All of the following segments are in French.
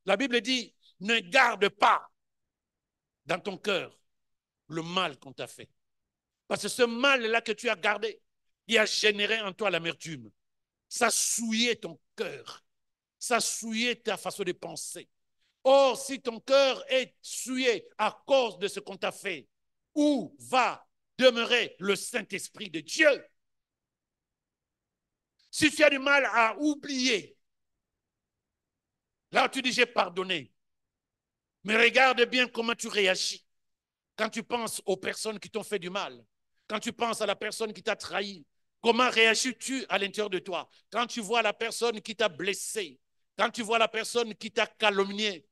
La Bible dit, ne garde pas dans ton cœur le mal qu'on t'a fait. Parce que ce mal-là que tu as gardé, il a généré en toi l'amertume. Ça a souillé ton cœur. Ça a souillé ta façon de penser. Or, si ton cœur est souillé à cause de ce qu'on t'a fait, où va demeurer le Saint-Esprit de Dieu? Si tu as du mal à oublier, là tu dis j'ai pardonné, mais regarde bien comment tu réagis quand tu penses aux personnes qui t'ont fait du mal, quand tu penses à la personne qui t'a trahi. Comment réagis-tu à l'intérieur de toi? Quand tu vois la personne qui t'a blessé, quand tu vois la personne qui t'a calomnié,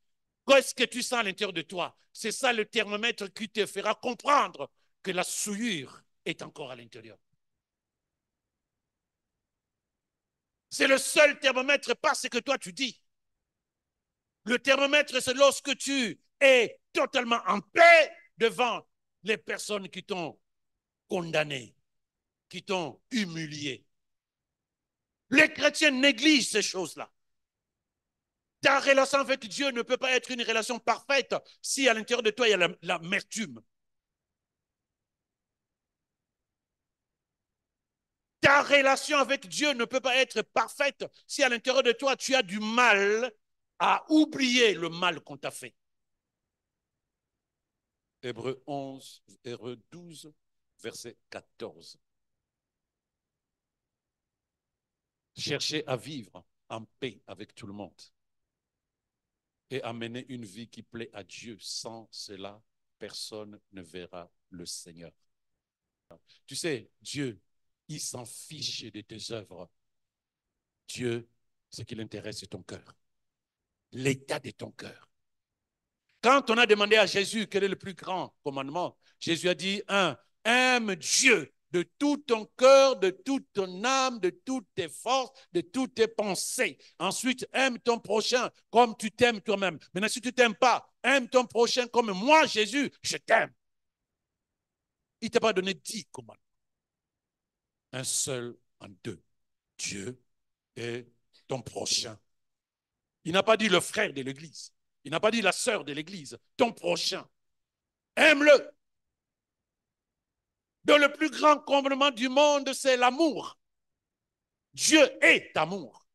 qu'est-ce que tu sens à l'intérieur de toi? C'est ça le thermomètre qui te fera comprendre que la souillure est encore à l'intérieur. C'est le seul thermomètre, pas ce que toi tu dis. Le thermomètre, c'est lorsque tu es totalement en paix devant les personnes qui t'ont condamné, qui t'ont humilié. Les chrétiens négligent ces choses-là. Ta relation avec Dieu ne peut pas être une relation parfaite si à l'intérieur de toi il y a l'amertume. Ta relation avec Dieu ne peut pas être parfaite si à l'intérieur de toi tu as du mal à oublier le mal qu'on t'a fait. Hébreux 11, Hébreux 12, verset 14. Cherchez à vivre en paix avec tout le monde et à mener une vie qui plaît à Dieu. Sans cela, personne ne verra le Seigneur. Tu sais, Dieu, il s'en fiche de tes œuvres. Dieu, ce qui l'intéresse, c'est ton cœur. L'état de ton cœur. Quand on a demandé à Jésus quel est le plus grand commandement, Jésus a dit, aime Dieu de tout ton cœur, de toute ton âme, de toutes tes forces, de toutes tes pensées. Ensuite, aime ton prochain comme tu t'aimes toi-même. Maintenant, si tu ne t'aimes pas, aime ton prochain comme moi, Jésus, je t'aime. Il ne t'a pas donné 10 commandements. Un seul en deux. Dieu et ton prochain. Il n'a pas dit le frère de l'église. Il n'a pas dit la sœur de l'église. Ton prochain. Aime-le. Donc le plus grand commandement du monde, c'est l'amour. Dieu est amour.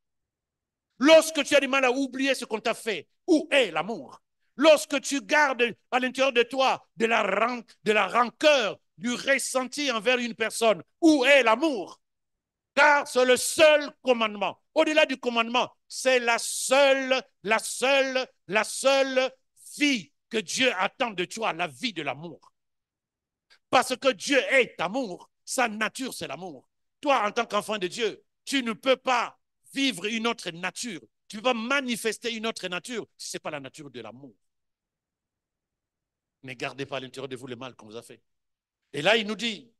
Lorsque tu as du mal à oublier ce qu'on t'a fait, où est l'amour? Lorsque tu gardes à l'intérieur de toi de la rancœur, du ressenti envers une personne, où est l'amour? Car c'est le seul commandement. Au-delà du commandement, c'est la seule vie que Dieu attend de toi, la vie de l'amour. Parce que Dieu est amour, sa nature c'est l'amour. Toi, en tant qu'enfant de Dieu, tu ne peux pas vivre une autre nature. Tu vas manifester une autre nature si ce n'est pas la nature de l'amour. Ne gardez pas à l'intérieur de vous le mal qu'on vous a fait. Et là, il nous dit,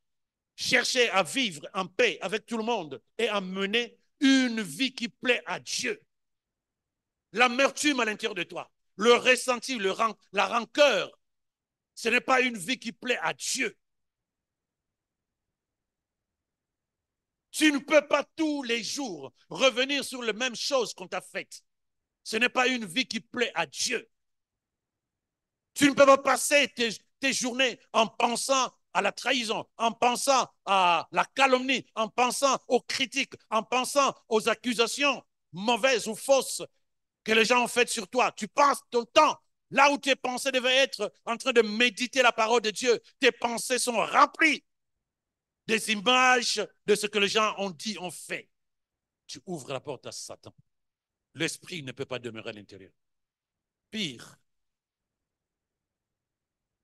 cherchez à vivre en paix avec tout le monde et à mener une vie qui plaît à Dieu. L'amertume à l'intérieur de toi, le ressenti, la rancœur, ce n'est pas une vie qui plaît à Dieu. Tu ne peux pas tous les jours revenir sur les mêmes choses qu'on t'a faites. Ce n'est pas une vie qui plaît à Dieu. Tu ne peux pas passer tes journées en pensant à la trahison, en pensant à la calomnie, en pensant aux critiques, en pensant aux accusations mauvaises ou fausses que les gens ont faites sur toi. Tu passes ton temps là où tes pensées devaient être en train de méditer la parole de Dieu. Tes pensées sont remplies des images de ce que les gens ont dit, ont fait. Tu ouvres la porte à Satan. L'esprit ne peut pas demeurer à l'intérieur. Pire,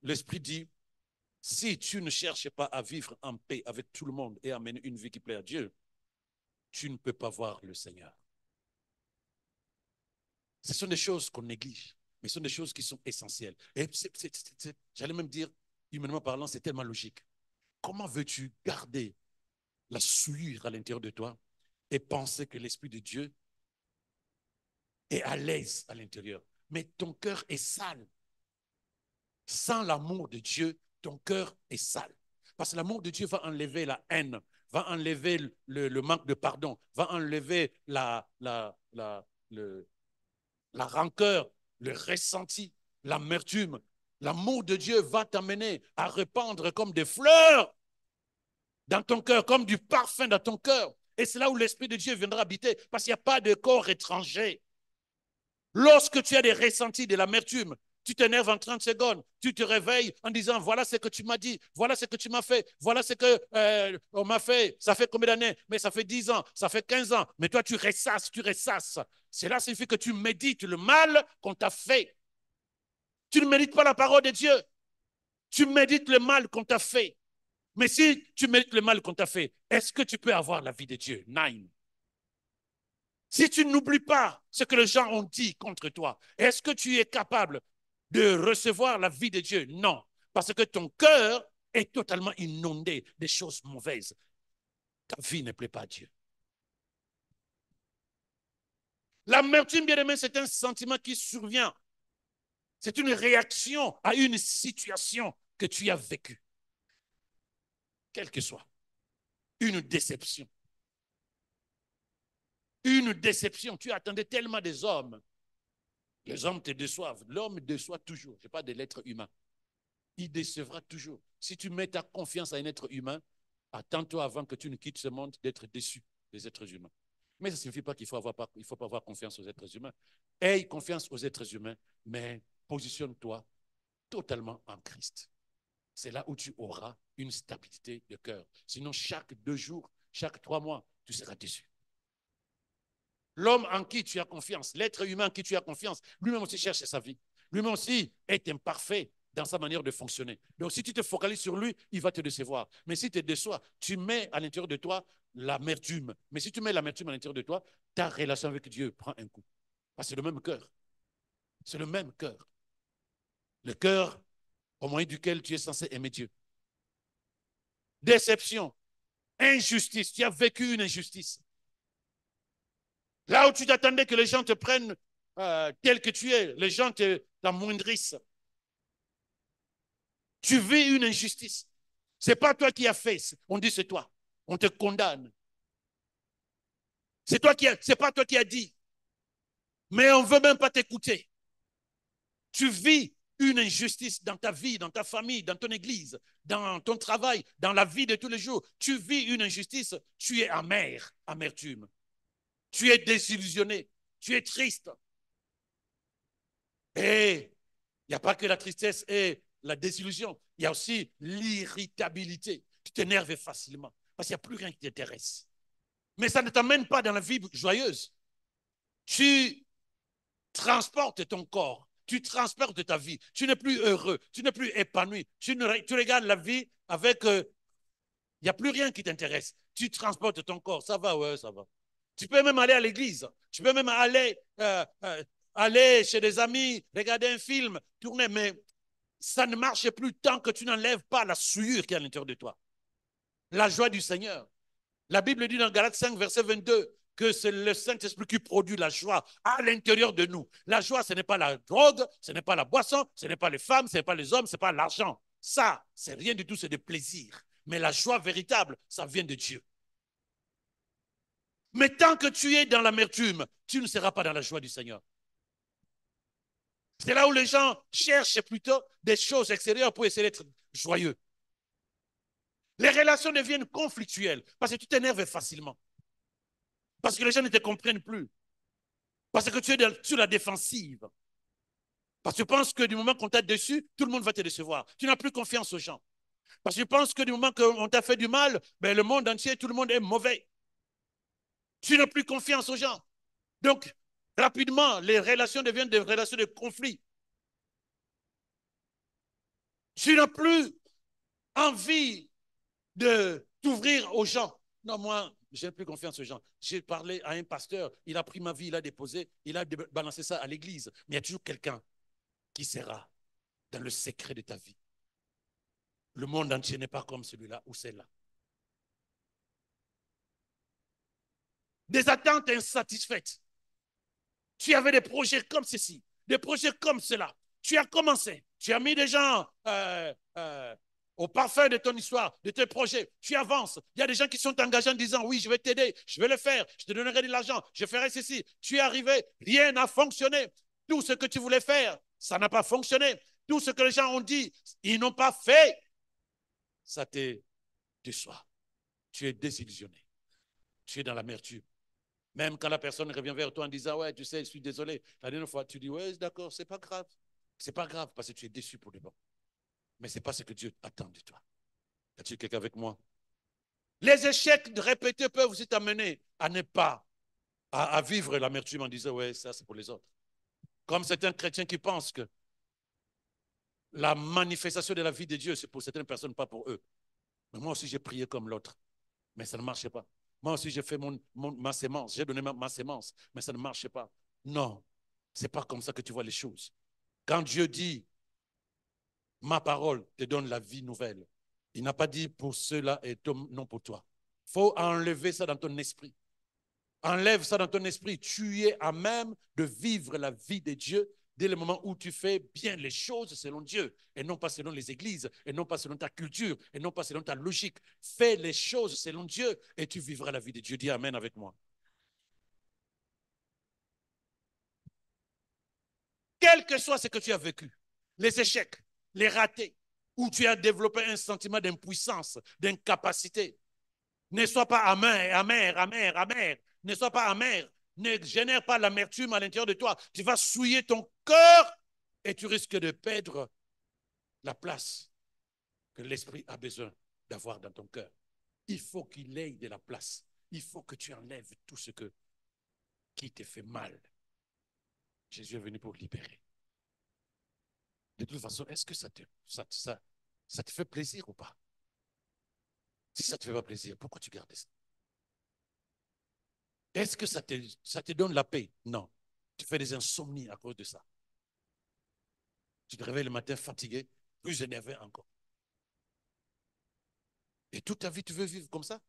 l'esprit dit, si tu ne cherches pas à vivre en paix avec tout le monde et à mener une vie qui plaît à Dieu, tu ne peux pas voir le Seigneur. Ce sont des choses qu'on néglige, mais ce sont des choses qui sont essentielles. Et j'allais même dire, humainement parlant, c'est tellement logique. Comment veux-tu garder la souillure à l'intérieur de toi et penser que l'Esprit de Dieu est à l'aise à l'intérieur? Mais ton cœur est sale. Sans l'amour de Dieu, ton cœur est sale. Parce que l'amour de Dieu va enlever la haine, va enlever le manque de pardon, va enlever la rancœur, le ressenti, l'amertume, l'amour de Dieu va t'amener à répandre comme des fleurs dans ton cœur, comme du parfum dans ton cœur. Et c'est là où l'Esprit de Dieu viendra habiter, parce qu'il n'y a pas de corps étranger. Lorsque tu as des ressentis, de l'amertume, tu t'énerves en 30 secondes, tu te réveilles en disant, voilà ce que tu m'as dit, voilà ce que tu m'as fait, voilà ce qu'on m'a fait, ça fait combien d'années? Mais ça fait 10 ans, ça fait 15 ans, mais toi tu ressasses, tu ressasses. Cela signifie que tu médites le mal qu'on t'a fait. Tu ne médites pas la parole de Dieu, tu médites le mal qu'on t'a fait. Mais si tu médites le mal qu'on t'a fait, est-ce que tu peux avoir la vie de Dieu? Nine. Si tu n'oublies pas ce que les gens ont dit contre toi, est-ce que tu es capable de recevoir la vie de Dieu? Non, parce que ton cœur est totalement inondé des choses mauvaises. Ta vie ne plaît pas à Dieu. L'amertume, bien aimé, c'est un sentiment qui survient. C'est une réaction à une situation que tu as vécue, quelle que soit. Une déception. Une déception. Tu attendais tellement des hommes. Les hommes te déçoivent. L'homme déçoit toujours. Je parle de l'être humain. Il décevra toujours. Si tu mets ta confiance à un être humain, attends-toi avant que tu ne quittes ce monde d'être déçu des êtres humains. Mais ça ne signifie pas qu'il faut pas avoir confiance aux êtres humains. Aie confiance aux êtres humains, mais positionne-toi totalement en Christ. C'est là où tu auras une stabilité de cœur. Sinon, chaque 2 jours, chaque 3 mois, tu seras déçu. L'homme en qui tu as confiance, l'être humain en qui tu as confiance, lui-même aussi cherche sa vie. Lui-même aussi est imparfait dans sa manière de fonctionner. Donc, si tu te focalises sur lui, il va te décevoir. Mais si tu te déçois, tu mets à l'intérieur de toi l'amertume. Mais si tu mets l'amertume à l'intérieur de toi, ta relation avec Dieu prend un coup. Parce que c'est le même cœur. C'est le même cœur. Le cœur au moyen duquel tu es censé aimer Dieu. Déception, injustice. Tu as vécu une injustice. Là où tu t'attendais que les gens te prennent tel que tu es, les gens t'amoindrissent. Tu vis une injustice. Ce n'est pas toi qui as fait. On dit c'est toi. On te condamne. C'est pas toi qui as dit. Mais on ne veut même pas t'écouter. Tu vis une injustice dans ta vie, dans ta famille, dans ton église, dans ton travail, dans la vie de tous les jours. Tu vis une injustice, tu es amer, amertume. Tu es désillusionné, tu es triste. Et il n'y a pas que la tristesse et la désillusion, il y a aussi l'irritabilité. Tu t'énerves facilement parce qu'il n'y a plus rien qui t'intéresse. Mais ça ne t'amène pas dans la vie joyeuse. Tu transportes ton corps, tu transportes ta vie. Tu n'es plus heureux, tu n'es plus épanoui. Tu regardes la vie avec... il n'y a plus rien qui t'intéresse. Tu transportes ton corps, ça va, ouais, ça va. Tu peux même aller à l'église. Tu peux même aller chez des amis, regarder un film, tourner, mais ça ne marche plus tant que tu n'enlèves pas la souillure qui est à l'intérieur de toi. La joie du Seigneur. La Bible dit dans Galates 5, verset 22, que c'est le Saint-Esprit qui produit la joie à l'intérieur de nous. La joie, ce n'est pas la drogue, ce n'est pas la boisson, ce n'est pas les femmes, ce n'est pas les hommes, ce n'est pas l'argent. Ça, c'est rien du tout, c'est des plaisirs. Mais la joie véritable, ça vient de Dieu. Mais tant que tu es dans l'amertume, tu ne seras pas dans la joie du Seigneur. C'est là où les gens cherchent plutôt des choses extérieures pour essayer d'être joyeux. Les relations deviennent conflictuelles parce que tu t'énerves facilement. Parce que les gens ne te comprennent plus. Parce que tu es sur la défensive. Parce que tu penses que du moment qu'on t'a déçu, tout le monde va te décevoir. Tu n'as plus confiance aux gens. Parce que tu penses que du moment qu'on t'a fait du mal, ben le monde entier, tout le monde est mauvais. Tu n'as plus confiance aux gens. Donc, rapidement, les relations deviennent des relations de conflit. Tu n'as plus envie de t'ouvrir aux gens. Non, moi, je n'ai plus confiance aux gens. J'ai parlé à un pasteur, il a pris ma vie, il a déposé, il a balancé ça à l'église. Mais il y a toujours quelqu'un qui sera dans le secret de ta vie. Le monde entier n'est pas comme celui-là ou celle-là. Des attentes insatisfaites. Tu avais des projets comme ceci, des projets comme cela. Tu as commencé, tu as mis des gens au parfum de ton histoire, de tes projets. Tu avances. Il y a des gens qui sont engagés en disant oui, je vais t'aider, je vais le faire, je te donnerai de l'argent, je ferai ceci. Tu es arrivé, rien n'a fonctionné. Tout ce que tu voulais faire, ça n'a pas fonctionné. Tout ce que les gens ont dit, ils n'ont pas fait. Ça te déçoit. Tu es désillusionné. Tu es dans l'amertume. Même quand la personne revient vers toi en disant, ouais, tu sais, je suis désolé. La dernière fois, tu dis, ouais, d'accord, c'est pas grave. C'est pas grave parce que tu es déçu pour de bon. Mais ce n'est pas ce que Dieu attend de toi. Y a-t-il quelqu'un avec moi? Les échecs répétés peuvent aussi t'amener à ne pas, à vivre l'amertume en disant, ouais, ça c'est pour les autres. Comme certains chrétiens qui pensent que la manifestation de la vie de Dieu, c'est pour certaines personnes, pas pour eux. Mais moi aussi, j'ai prié comme l'autre, mais ça ne marchait pas. Moi aussi, j'ai fait ma sémence, j'ai donné ma sémence, mais ça ne marchait pas. Non, ce n'est pas comme ça que tu vois les choses. Quand Dieu dit, ma parole te donne la vie nouvelle, il n'a pas dit pour ceux-là et non pour toi. Il faut enlever ça dans ton esprit. Enlève ça dans ton esprit. Tu es à même de vivre la vie de Dieu dès le moment où tu fais bien les choses selon Dieu et non pas selon les églises et non pas selon ta culture et non pas selon ta logique. Fais les choses selon Dieu et tu vivras la vie de Dieu. Dis amen avec moi. Quel que soit ce que tu as vécu, les échecs, les ratés, où tu as développé un sentiment d'impuissance, d'incapacité, ne sois pas amer, amer, amer, amer. Ne sois pas amer. Ne génère pas l'amertume à l'intérieur de toi. Tu vas souiller ton cœur et tu risques de perdre la place que l'esprit a besoin d'avoir dans ton cœur. Il faut qu'il ait de la place. Il faut que tu enlèves tout ce qui te fait mal. Jésus est venu pour libérer. De toute façon, est-ce que ça te fait plaisir ou pas? Si ça ne te fait pas plaisir, pourquoi tu gardes ça? Est-ce que ça te donne la paix? Non. Tu fais des insomnies à cause de ça. Tu te réveilles le matin fatigué, plus énervé encore. Et toute ta vie, tu veux vivre comme ça?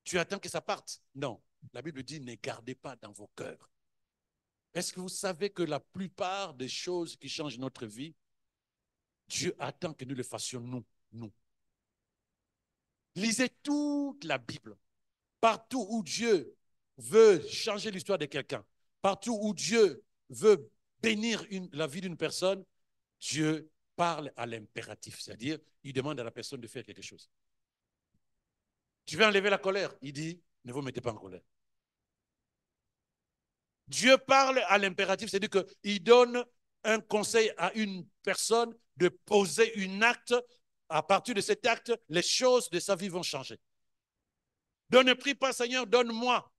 Tu attends que ça parte? Non. La Bible dit, ne gardez pas dans vos cœurs. Est-ce que vous savez que la plupart des choses qui changent notre vie, Dieu attend que nous le fassions nous. Lisez toute la Bible. Partout où Dieu veut changer l'histoire de quelqu'un, partout où Dieu veut bénir la vie d'une personne, Dieu parle à l'impératif, c'est-à-dire il demande à la personne de faire quelque chose. Tu veux enlever la colère, il dit, ne vous mettez pas en colère. Dieu parle à l'impératif, c'est-à-dire qu'il donne un conseil à une personne de poser un acte. À partir de cet acte, les choses de sa vie vont changer. Donc ne prie pas, Seigneur, donne-moi.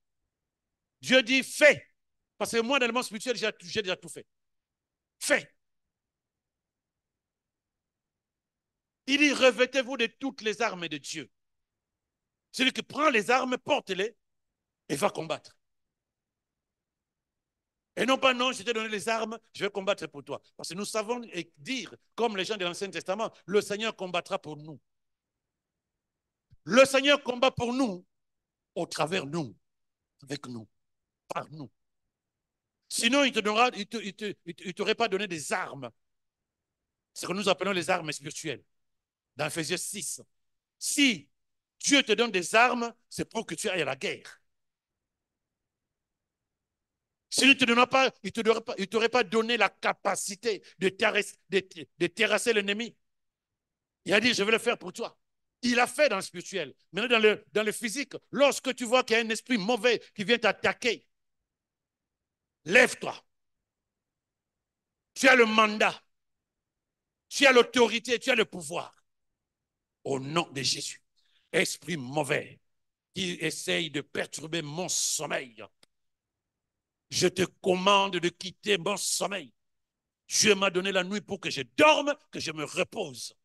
Dieu dit, fais. Parce que moi, dans le monde spirituel, j'ai déjà tout fait. Fais. Il dit, revêtez-vous de toutes les armes de Dieu. Celui qui prend les armes, porte-les et va combattre. Et non pas, non, je t'ai donné les armes, je vais combattre pour toi. Parce que nous savons dire, comme les gens de l'Ancien Testament, le Seigneur combattra pour nous. Le Seigneur combat pour nous, au travers nous, avec nous, par nous. Sinon, il ne t'aurait pas donné des armes. Ce que nous appelons les armes spirituelles. Dans Ephésiens 6. Si Dieu te donne des armes, c'est pour que tu ailles à la guerre. S'il ne te donnera pas, il ne t'aurait pas donné la capacité de terrasser l'ennemi. Il a dit, je vais le faire pour toi. Il a fait dans le spirituel. Maintenant, dans le physique, lorsque tu vois qu'il y a un esprit mauvais qui vient t'attaquer, lève-toi. Tu as le mandat. Tu as l'autorité, tu as le pouvoir. Au nom de Jésus. Esprit mauvais qui essaye de perturber mon sommeil. Je te commande de quitter mon sommeil. Dieu m'a donné la nuit pour que je dorme, que je me repose.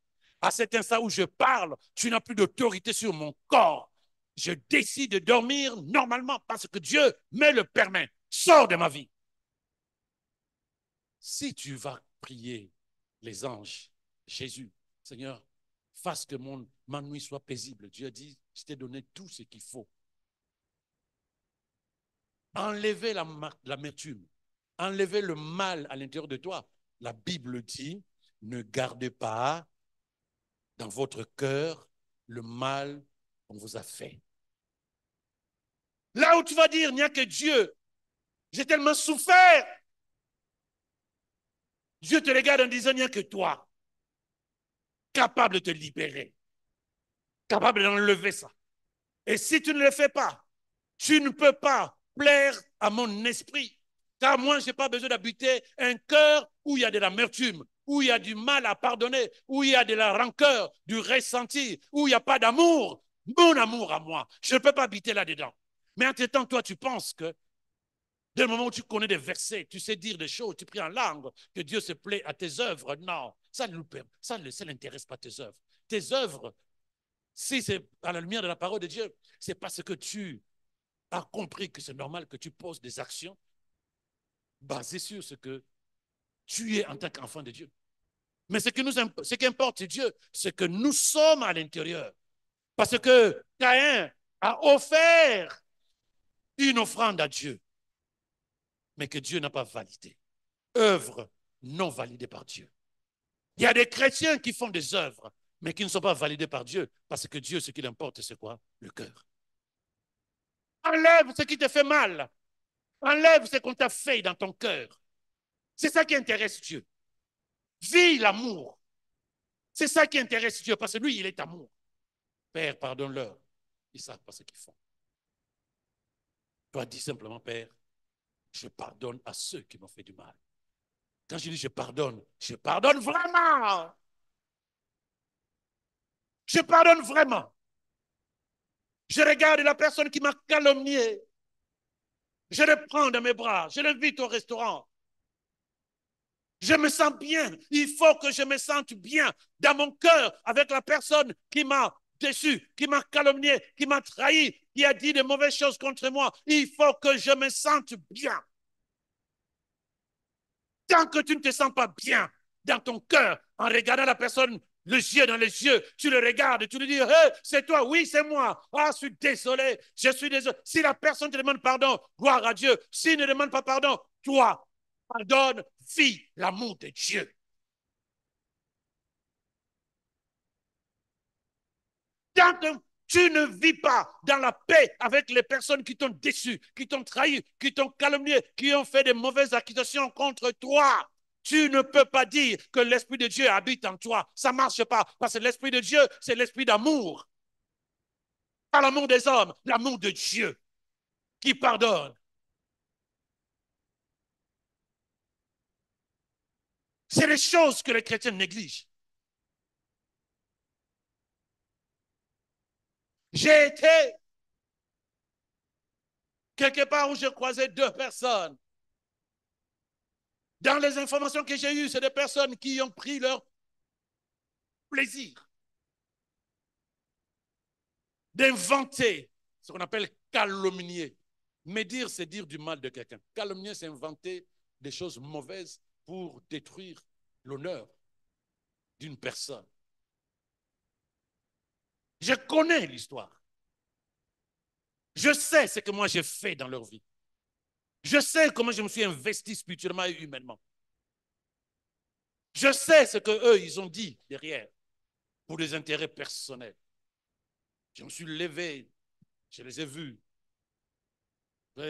À cet instant où je parle, tu n'as plus d'autorité sur mon corps. Je décide de dormir normalement parce que Dieu me le permet. Sors de ma vie. Si tu vas prier les anges, Jésus, Seigneur, fasse que ma nuit soit paisible. Dieu dit, je t'ai donné tout ce qu'il faut. Enlevez l'amertume, enlevez le mal à l'intérieur de toi. La Bible dit, ne gardez pas dans votre cœur le mal qu'on vous a fait. Là où tu vas dire, il n'y a que Dieu, j'ai tellement souffert. Dieu te regarde en disant, il n'y a que toi, capable de te libérer, capable d'enlever ça. Et si tu ne le fais pas, tu ne peux pas plaire à mon esprit. Car moi, je n'ai pas besoin d'habiter un cœur où il y a de l'amertume, où il y a du mal à pardonner, où il y a de la rancœur, du ressenti, où il n'y a pas d'amour. Mon amour à moi, je ne peux pas habiter là-dedans. Mais entre-temps, toi, tu penses que dès le moment où tu connais des versets, tu sais dire des choses, tu pries en langue, que Dieu se plaît à tes œuvres. Non, ça ne l'intéresse pas tes œuvres. Tes œuvres, si c'est à la lumière de la parole de Dieu, c'est parce que tu as compris que c'est normal que tu poses des actions basées sur ce que tu es en tant qu'enfant de Dieu. Mais ce qui importe Dieu, c'est que nous sommes à l'intérieur. Parce que Caïn a offert une offrande à Dieu, mais que Dieu n'a pas validée. Œuvre non validée par Dieu. Il y a des chrétiens qui font des œuvres, mais qui ne sont pas validées par Dieu, parce que Dieu, ce qui l'importe, c'est quoi? Le cœur. Enlève ce qui te fait mal. Enlève ce qu'on t'a fait dans ton cœur. C'est ça qui intéresse Dieu. Vis l'amour. C'est ça qui intéresse Dieu, parce que lui, il est amour. Père, pardonne-leur. Ils ne savent pas ce qu'ils font. Toi, dis simplement, Père, je pardonne à ceux qui m'ont fait du mal. Quand je dis je pardonne vraiment. Je pardonne vraiment. Je regarde la personne qui m'a calomnié. Je le prends dans mes bras. Je l'invite au restaurant. Je me sens bien. Il faut que je me sente bien dans mon cœur avec la personne qui m'a déçu, qui m'a calomnié, qui m'a trahi, qui a dit de mauvaises choses contre moi. Il faut que je me sente bien. Tant que tu ne te sens pas bien dans ton cœur, en regardant la personne les yeux dans les yeux, tu le regardes, tu lui dis, hey, c'est toi, oui, c'est moi. Ah, je suis désolé, je suis désolé. Si la personne te demande pardon, gloire à Dieu. S'il ne demande pas pardon, toi, pardonne, vis l'amour de Dieu. Tant que tu ne vis pas dans la paix avec les personnes qui t'ont déçu, qui t'ont trahi, qui t'ont calomnié, qui ont fait des mauvaises accusations contre toi, tu ne peux pas dire que l'Esprit de Dieu habite en toi. Ça ne marche pas, parce que l'Esprit de Dieu, c'est l'Esprit d'amour. Pas l'amour des hommes, l'amour de Dieu qui pardonne. C'est les choses que les chrétiens négligent. J'ai été quelque part où je croisais deux personnes. Dans les informations que j'ai eues, c'est des personnes qui ont pris leur plaisir d'inventer ce qu'on appelle calomnier. Médire, c'est dire du mal de quelqu'un. Calomnier, c'est inventer des choses mauvaises pour détruire l'honneur d'une personne. Je connais l'histoire. Je sais ce que moi j'ai fait dans leur vie. Je sais comment je me suis investi spirituellement et humainement. Je sais ce qu'eux, ils ont dit derrière pour des intérêts personnels. Je me suis levé, je les ai vus.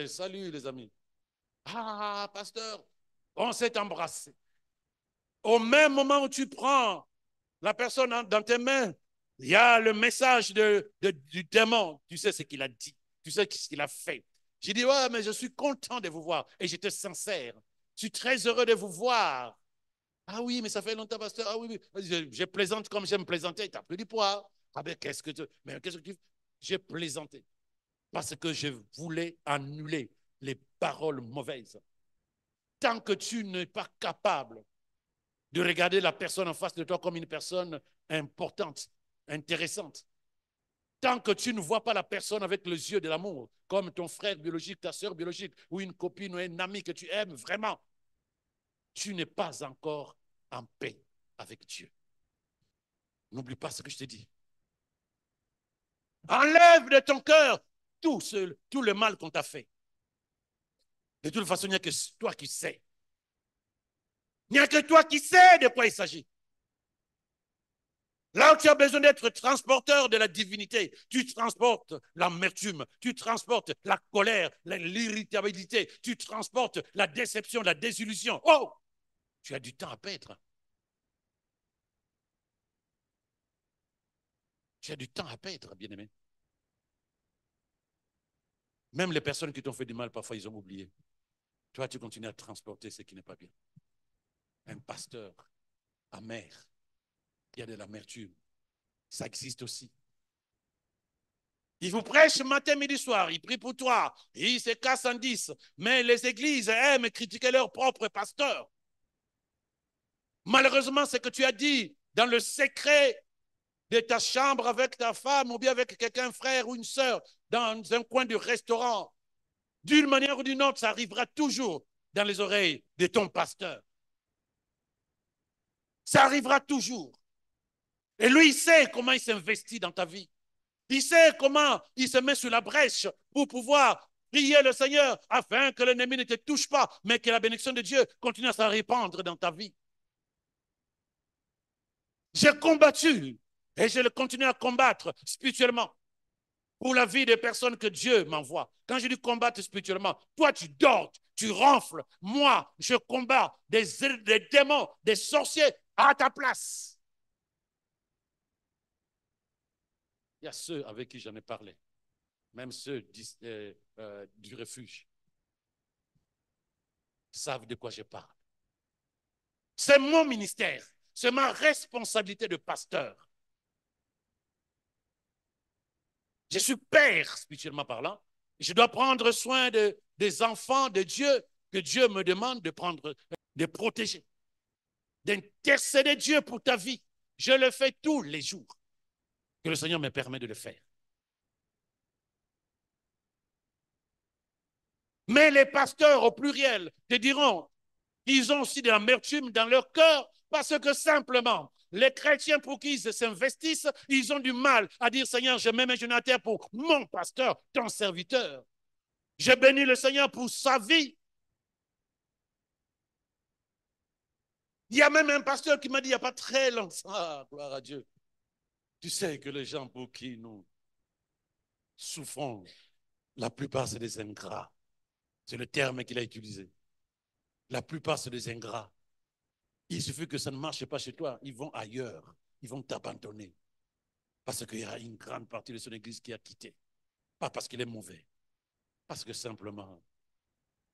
Salut les amis. Ah, pasteur, on s'est embrassé. Au même moment où tu prends la personne dans tes mains, il y a le message du démon. Tu sais ce qu'il a dit. Tu sais ce qu'il a fait. J'ai dit, ouais, mais je suis content de vous voir. Et j'étais sincère. Je suis très heureux de vous voir. Ah oui, mais ça fait longtemps, pasteur. Ah oui, oui. Je plaisante comme j'aime plaisanter. Tu n'as plus du poids. Ah ben, qu'est-ce que tu... Mais qu'est-ce que tu... J'ai plaisanté. Parce que je voulais annuler les paroles mauvaises. Tant que tu n'es pas capable de regarder la personne en face de toi comme une personne importante, intéressante. Tant que tu ne vois pas la personne avec les yeux de l'amour, comme ton frère biologique, ta soeur biologique, ou une copine ou un ami que tu aimes vraiment, tu n'es pas encore en paix avec Dieu. N'oublie pas ce que je te dis. Enlève de ton cœur tout le mal qu'on t'a fait. De toute façon, il n'y a que toi qui sais. Il n'y a que toi qui sais de quoi il s'agit. Là où tu as besoin d'être transporteur de la divinité, tu transportes l'amertume, tu transportes la colère, l'irritabilité, tu transportes la déception, la désillusion. Oh, Tu as du temps à perdre. Tu as du temps à perdre, bien-aimé. Même les personnes qui t'ont fait du mal, parfois, ils ont oublié. Toi, tu continues à transporter ce qui n'est pas bien. Un pasteur amer, qui a de l'amertume, ça existe aussi. Il vous prêche matin, midi, soir. Il prie pour toi. Il se casse en 10. Mais les églises aiment critiquer leur propre pasteur. Malheureusement, ce que tu as dit dans le secret de ta chambre avec ta femme ou bien avec quelqu'un, frère ou une sœur, dans un coin du restaurant, d'une manière ou d'une autre, ça arrivera toujours dans les oreilles de ton pasteur. Ça arrivera toujours. Et lui, il sait comment il s'investit dans ta vie. Il sait comment il se met sur la brèche pour pouvoir prier le Seigneur afin que l'ennemi ne te touche pas, mais que la bénédiction de Dieu continue à se répandre dans ta vie. J'ai combattu et je le continue à combattre spirituellement pour la vie des personnes que Dieu m'envoie. Quand je dis combattre spirituellement, toi tu dors, tu ronfles. Moi, je combats des démons, des sorciers à ta place. Il y a ceux avec qui j'en ai parlé, même ceux du refuge, savent de quoi je parle. C'est mon ministère, c'est ma responsabilité de pasteur. Je suis père, spirituellement parlant. Je dois prendre soin des enfants de Dieu que Dieu me demande de protéger, d'intercéder Dieu pour ta vie. Je le fais tous les jours, que le Seigneur me permet de le faire. Mais les pasteurs au pluriel te diront qu'ils ont aussi de l'amertume dans leur cœur parce que simplement, les chrétiens pour qui ils s'investissent, ils ont du mal à dire Seigneur, je mets mes genoux à terre pour mon pasteur, ton serviteur. Je bénis le Seigneur pour sa vie. Il y a même un pasteur qui m'a dit il n'y a pas très longtemps, ah, gloire à Dieu. Tu sais que les gens pour qui nous souffrons, la plupart c'est des ingrats. C'est le terme qu'il a utilisé. La plupart c'est des ingrats. Il suffit que ça ne marche pas chez toi, ils vont ailleurs, ils vont t'abandonner. Parce qu'il y a une grande partie de son église qui a quitté. Pas parce qu'il est mauvais, parce que simplement,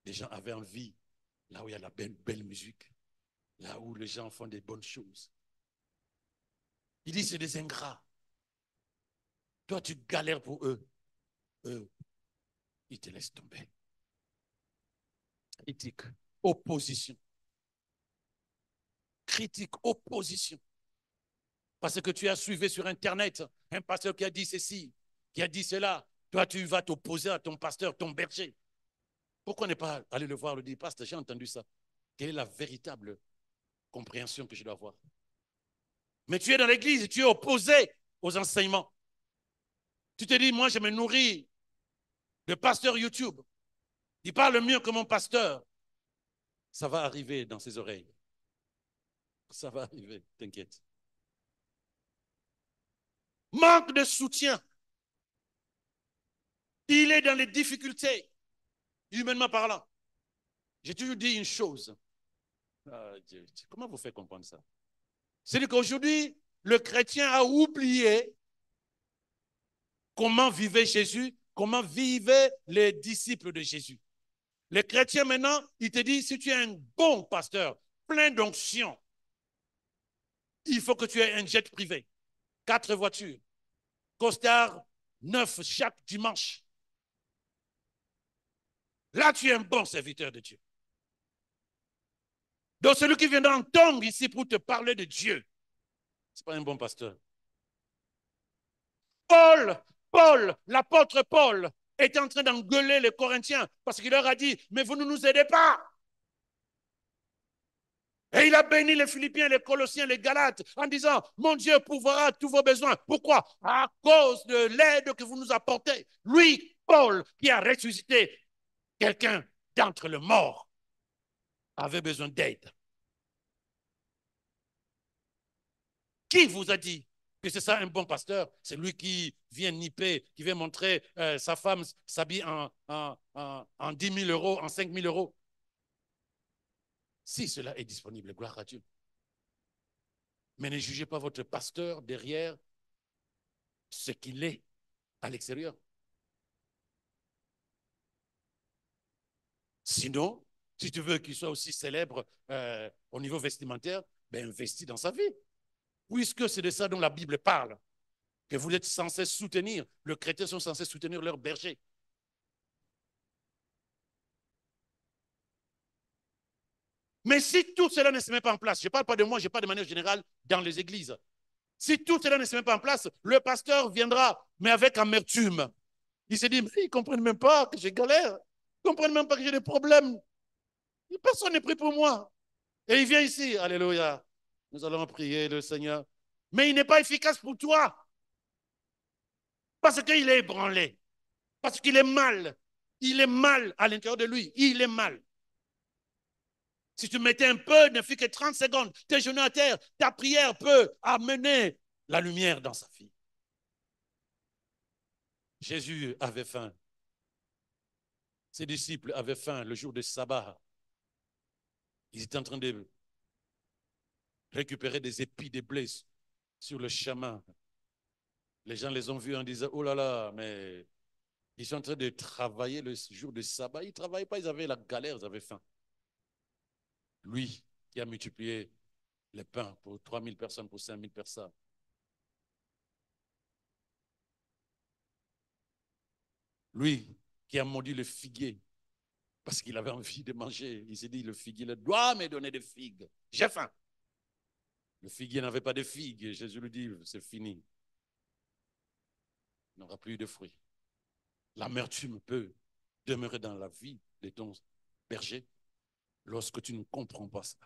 les gens avaient envie, là où il y a la belle musique, là où les gens font des bonnes choses. Il dit c'est des ingrats. Toi, tu galères pour eux. Eux, ils te laissent tomber. Critique, opposition. Critique, opposition. Parce que tu as suivi sur Internet un pasteur qui a dit ceci, qui a dit cela. Toi, tu vas t'opposer à ton pasteur, ton berger. Pourquoi ne pas aller le voir, le dire, pasteur, j'ai entendu ça. Quelle est la véritable compréhension que je dois avoir? Mais tu es dans l'église, tu es opposé aux enseignements. Tu te dis, moi, je me nourris de pasteur YouTube. Il parle mieux que mon pasteur. Ça va arriver dans ses oreilles. Ça va arriver, t'inquiète. Manque de soutien. Il est dans les difficultés, humainement parlant. J'ai toujours dit une chose. Comment vous faites comprendre ça? C'est qu'aujourd'hui, le chrétien a oublié comment vivait Jésus, comment vivaient les disciples de Jésus. Les chrétiens maintenant, ils te disent, si tu es un bon pasteur, plein d'onction, il faut que tu aies un jet privé, 4 voitures, costard 9 chaque dimanche. Là, tu es un bon serviteur de Dieu. Donc, celui qui viendra entendre ici pour te parler de Dieu, ce n'est pas un bon pasteur. L'apôtre Paul, était en train d'engueuler les Corinthiens parce qu'il leur a dit, mais vous ne nous aidez pas. Et il a béni les Philippiens, les Colossiens, les Galates en disant, mon Dieu pourvoira tous vos besoins. Pourquoi? À cause de l'aide que vous nous apportez. Lui, Paul, qui a ressuscité quelqu'un d'entre les morts, avait besoin d'aide. Qui vous a dit que c'est ça un bon pasteur? C'est lui qui vient nipper, qui vient montrer sa femme s'habille en 10 000 euros, en 5 000 euros. Si cela est disponible, gloire à Dieu. Mais ne jugez pas votre pasteur derrière ce qu'il est à l'extérieur. Sinon, si tu veux qu'il soit aussi célèbre au niveau vestimentaire, ben investis dans sa vie. Puisque c'est de ça dont la Bible parle, que vous êtes censés soutenir, les chrétiens sont censés soutenir leurs bergers. Mais si tout cela ne se met pas en place, je ne parle pas de moi, je parle de manière générale dans les églises. Si tout cela ne se met pas en place, le pasteur viendra, mais avec amertume. Il se dit, mais ils ne comprennent même pas que j'ai galère. Ils ne comprennent même pas que j'ai des problèmes. Personne n'est pris pour moi. Et il vient ici, alléluia. Nous allons prier le Seigneur. Mais il n'est pas efficace pour toi. Parce qu'il est ébranlé. Parce qu'il est mal. Il est mal à l'intérieur de lui. Il est mal. Si tu mettais un peu, ne fût que 30 secondes, tes genoux à terre, ta prière peut amener la lumière dans sa vie. Jésus avait faim. Ses disciples avaient faim le jour de sabbat. Ils étaient en train de récupérer des épis de blé sur le chemin. Les gens les ont vus en disant, oh là là, mais ils sont en train de travailler le jour de sabbat. Ils ne travaillaient pas, ils avaient la galère, ils avaient faim. Lui qui a multiplié les pains pour 3000 personnes, pour 5000 personnes. Lui qui a maudit le figuier parce qu'il avait envie de manger. Il s'est dit, le figuier doit me donner des figues. J'ai faim. Le figuier n'avait pas de figues. Jésus lui dit, c'est fini. Il n'aura plus de fruits. L'amertume peut demeurer dans la vie de ton berger lorsque tu ne comprends pas ça.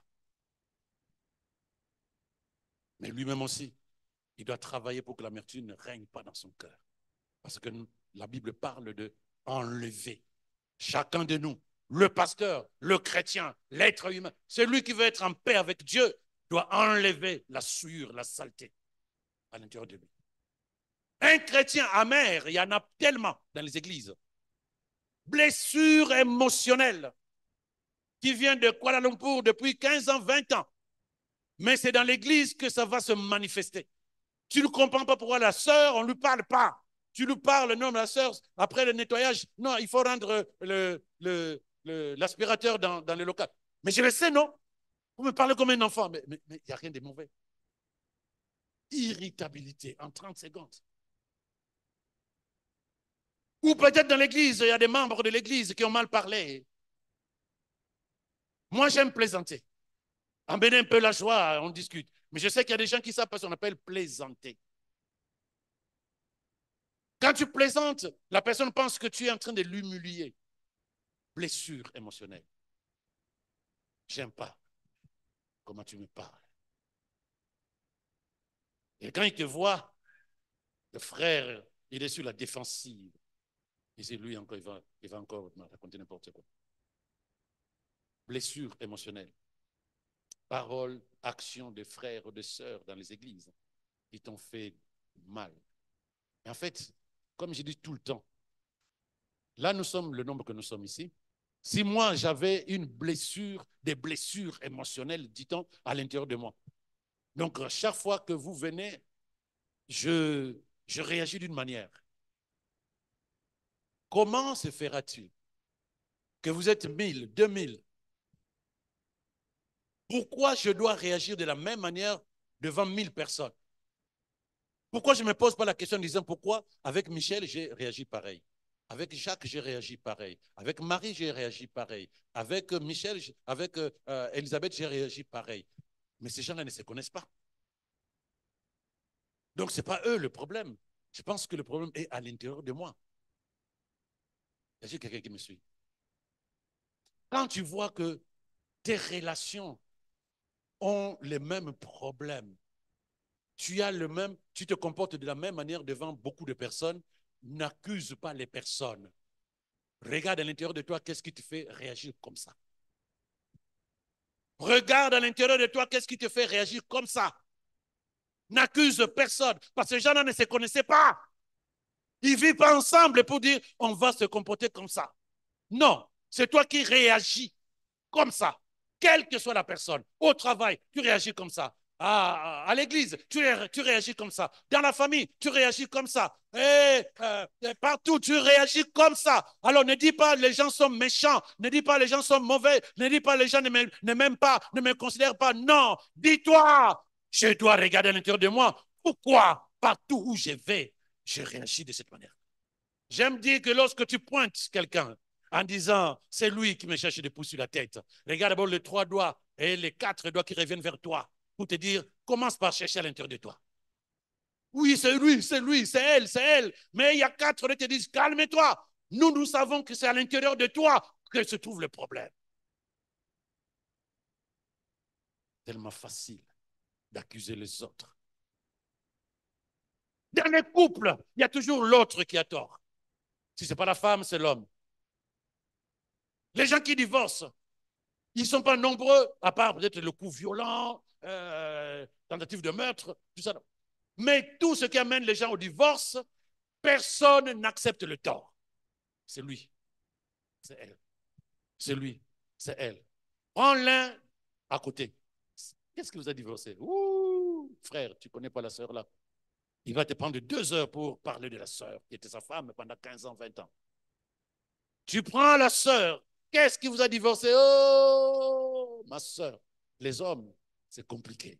Mais lui-même aussi, il doit travailler pour que l'amertume ne règne pas dans son cœur. Parce que la Bible parle de enlever. Chacun de nous, le pasteur, le chrétien, l'être humain, celui qui veut être en paix avec Dieu, doit enlever la souillure, la saleté à l'intérieur de lui. Un chrétien amer, il y en a tellement dans les églises. Blessure émotionnelle qui vient de Kuala Lumpur depuis 15 ans, 20 ans. Mais c'est dans l'église que ça va se manifester. Tu ne comprends pas pourquoi la sœur, on ne lui parle pas. Tu lui parles, non, la sœur, après le nettoyage, non, il faut rendre l'aspirateur dans le local. Mais je le sais, non? Vous me parlez comme un enfant, mais il n'y a rien de mauvais. Irritabilité en 30 secondes. Ou peut-être dans l'église, il y a des membres de l'église qui ont mal parlé. Moi, j'aime plaisanter. Emmener un peu la joie, on discute. Mais je sais qu'il y a des gens qui savent pas ce qu'on appelle plaisanter. Quand tu plaisantes, la personne pense que tu es en train de l'humilier. Blessure émotionnelle. J'aime pas comment tu me parles. Et quand il te voit, le frère, il est sur la défensive. Et c'est lui encore, il va encore raconter n'importe quoi. Blessure émotionnelle. Paroles, actions de frères ou de sœurs dans les églises qui t'ont fait mal. Et en fait, comme je dis tout le temps, là nous sommes le nombre que nous sommes ici. Si moi j'avais une blessure, des blessures émotionnelles, dit-on, à l'intérieur de moi. Donc chaque fois que vous venez, je réagis d'une manière. Comment se fera-t-il que vous êtes 1000, 2000? Pourquoi je dois réagir de la même manière devant 1000 personnes? Pourquoi je ne me pose pas la question en disant pourquoi avec Michel j'ai réagi pareil? Avec Jacques, j'ai réagi pareil. Avec Marie, j'ai réagi pareil. Avec Michel, avec Elisabeth, j'ai réagi pareil. Mais ces gens-là ne se connaissent pas. Donc, ce n'est pas eux le problème. Je pense que le problème est à l'intérieur de moi. Y a-t-il quelqu'un qui me suit? Quand tu vois que tes relations ont les mêmes problèmes, tu te comportes de la même manière devant beaucoup de personnes, n'accuse pas les personnes. Regarde à l'intérieur de toi, qu'est-ce qui te fait réagir comme ça. Regarde à l'intérieur de toi, qu'est-ce qui te fait réagir comme ça. N'accuse personne, parce que ces gens-là ne se connaissaient pas. Ils ne vivent pas ensemble pour dire, on va se comporter comme ça. Non, c'est toi qui réagis comme ça. quelle que soit la personne. Au travail, tu réagis comme ça. À l'église, tu réagis comme ça. Dans la famille, tu réagis comme ça. Et partout, tu réagis comme ça. Alors ne dis pas les gens sont méchants, ne dis pas les gens sont mauvais, ne dis pas les gens ne m'aiment pas, ne me considèrent pas. Non, dis-toi, je dois regarder à l'intérieur de moi. Pourquoi partout où je vais, je réagis de cette manière? J'aime dire que lorsque tu pointes quelqu'un en disant c'est lui qui me cherche des pouces sur la tête, regarde d'abord les 3 doigts et les 4 doigts qui reviennent vers toi pour te dire commence par chercher à l'intérieur de toi. Oui, c'est lui, c'est lui, c'est elle, c'est elle. Mais il y a 4 qui te disent calme-toi. Nous savons que c'est à l'intérieur de toi que se trouve le problème. Tellement facile d'accuser les autres. Dans les couples, il y a toujours l'autre qui a tort. Si ce n'est pas la femme, c'est l'homme. Les gens qui divorcent, ils ne sont pas nombreux, à part peut-être le coup violent, tentative de meurtre, tout ça. Mais tout ce qui amène les gens au divorce, personne n'accepte le tort. C'est lui, c'est elle. C'est lui, c'est elle. Prends l'un à côté. Qu'est-ce qui vous a divorcé? Ouh, frère, tu ne connais pas la sœur là. Il va te prendre 2 heures pour parler de la sœur qui était sa femme pendant 15 ans, 20 ans. Tu prends la sœur. Qu'est-ce qui vous a divorcé? Oh, ma sœur. Les hommes, c'est compliqué.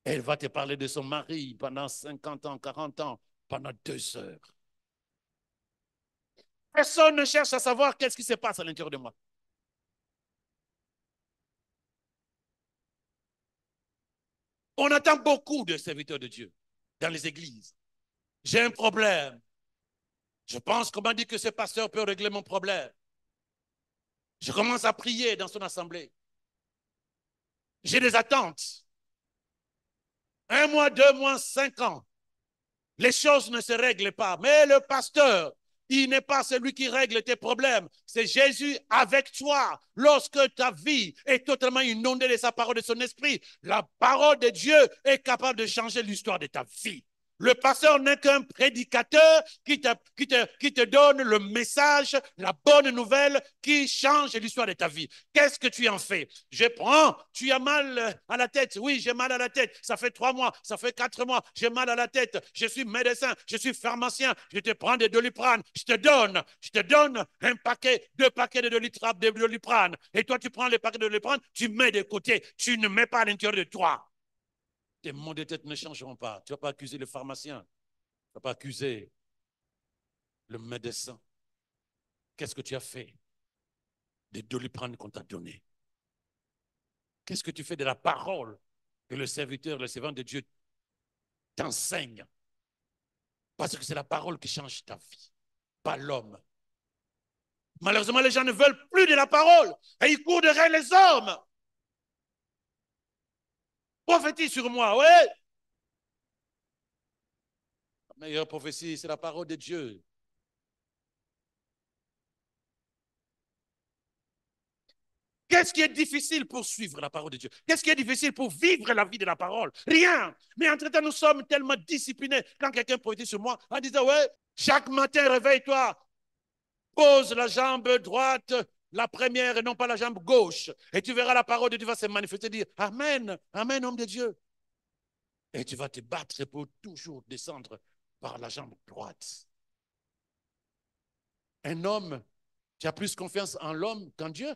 Elle va te parler de son mari pendant 50 ans, 40 ans, pendant 2 heures. Personne ne cherche à savoir qu'est-ce qui se passe à l'intérieur de moi. On attend beaucoup de serviteurs de Dieu dans les églises. J'ai un problème. Je pense qu'on m'a dit que ce pasteur peut régler mon problème. Je commence à prier dans son assemblée. J'ai des attentes. 1 mois, 2 mois, 5 ans. Les choses ne se règlent pas. Mais le pasteur, il n'est pas celui qui règle tes problèmes. C'est Jésus avec toi. Lorsque ta vie est totalement inondée de sa parole, de son esprit, la parole de Dieu est capable de changer l'histoire de ta vie. Le pasteur n'est qu'un prédicateur qui te donne le message, la bonne nouvelle qui change l'histoire de ta vie. Qu'est-ce que tu en fais? Je prends, tu as mal à la tête. Oui, j'ai mal à la tête. Ça fait 3 mois, ça fait 4 mois, j'ai mal à la tête. Je suis médecin, je suis pharmacien. Je te prends des Doliprane. Je te donne un paquet, 2 paquets de Doliprane. Et toi, tu prends les paquets de Doliprane, tu mets de côté. Tu ne mets pas à l'intérieur de toi. Tes mots de tête ne changeront pas. Tu ne vas pas accuser le pharmacien. Tu ne vas pas accuser le médecin. Qu'est-ce que tu as fait des Doliprane qu'on t'a donné? Qu'est-ce que tu fais de la parole que le serviteur, le servant de Dieu t'enseigne? Parce que c'est la parole qui change ta vie, pas l'homme. Malheureusement, les gens ne veulent plus de la parole et ils courent derrière les hommes. Prophétise sur moi, ouais. La meilleure prophétie, c'est la parole de Dieu. Qu'est-ce qui est difficile pour suivre la parole de Dieu? Qu'est-ce qui est difficile pour vivre la vie de la parole? Rien. Mais entre-temps, nous sommes tellement disciplinés quand quelqu'un prophétise sur moi en disant, ouais, chaque matin, réveille-toi, pose la jambe droite, la première et non pas la jambe gauche. Et tu verras la parole de Dieu va se manifester et dire, Amen, Amen, homme de Dieu. Et tu vas te battre pour toujours descendre par la jambe droite. Un homme, tu as plus confiance en l'homme qu'en Dieu.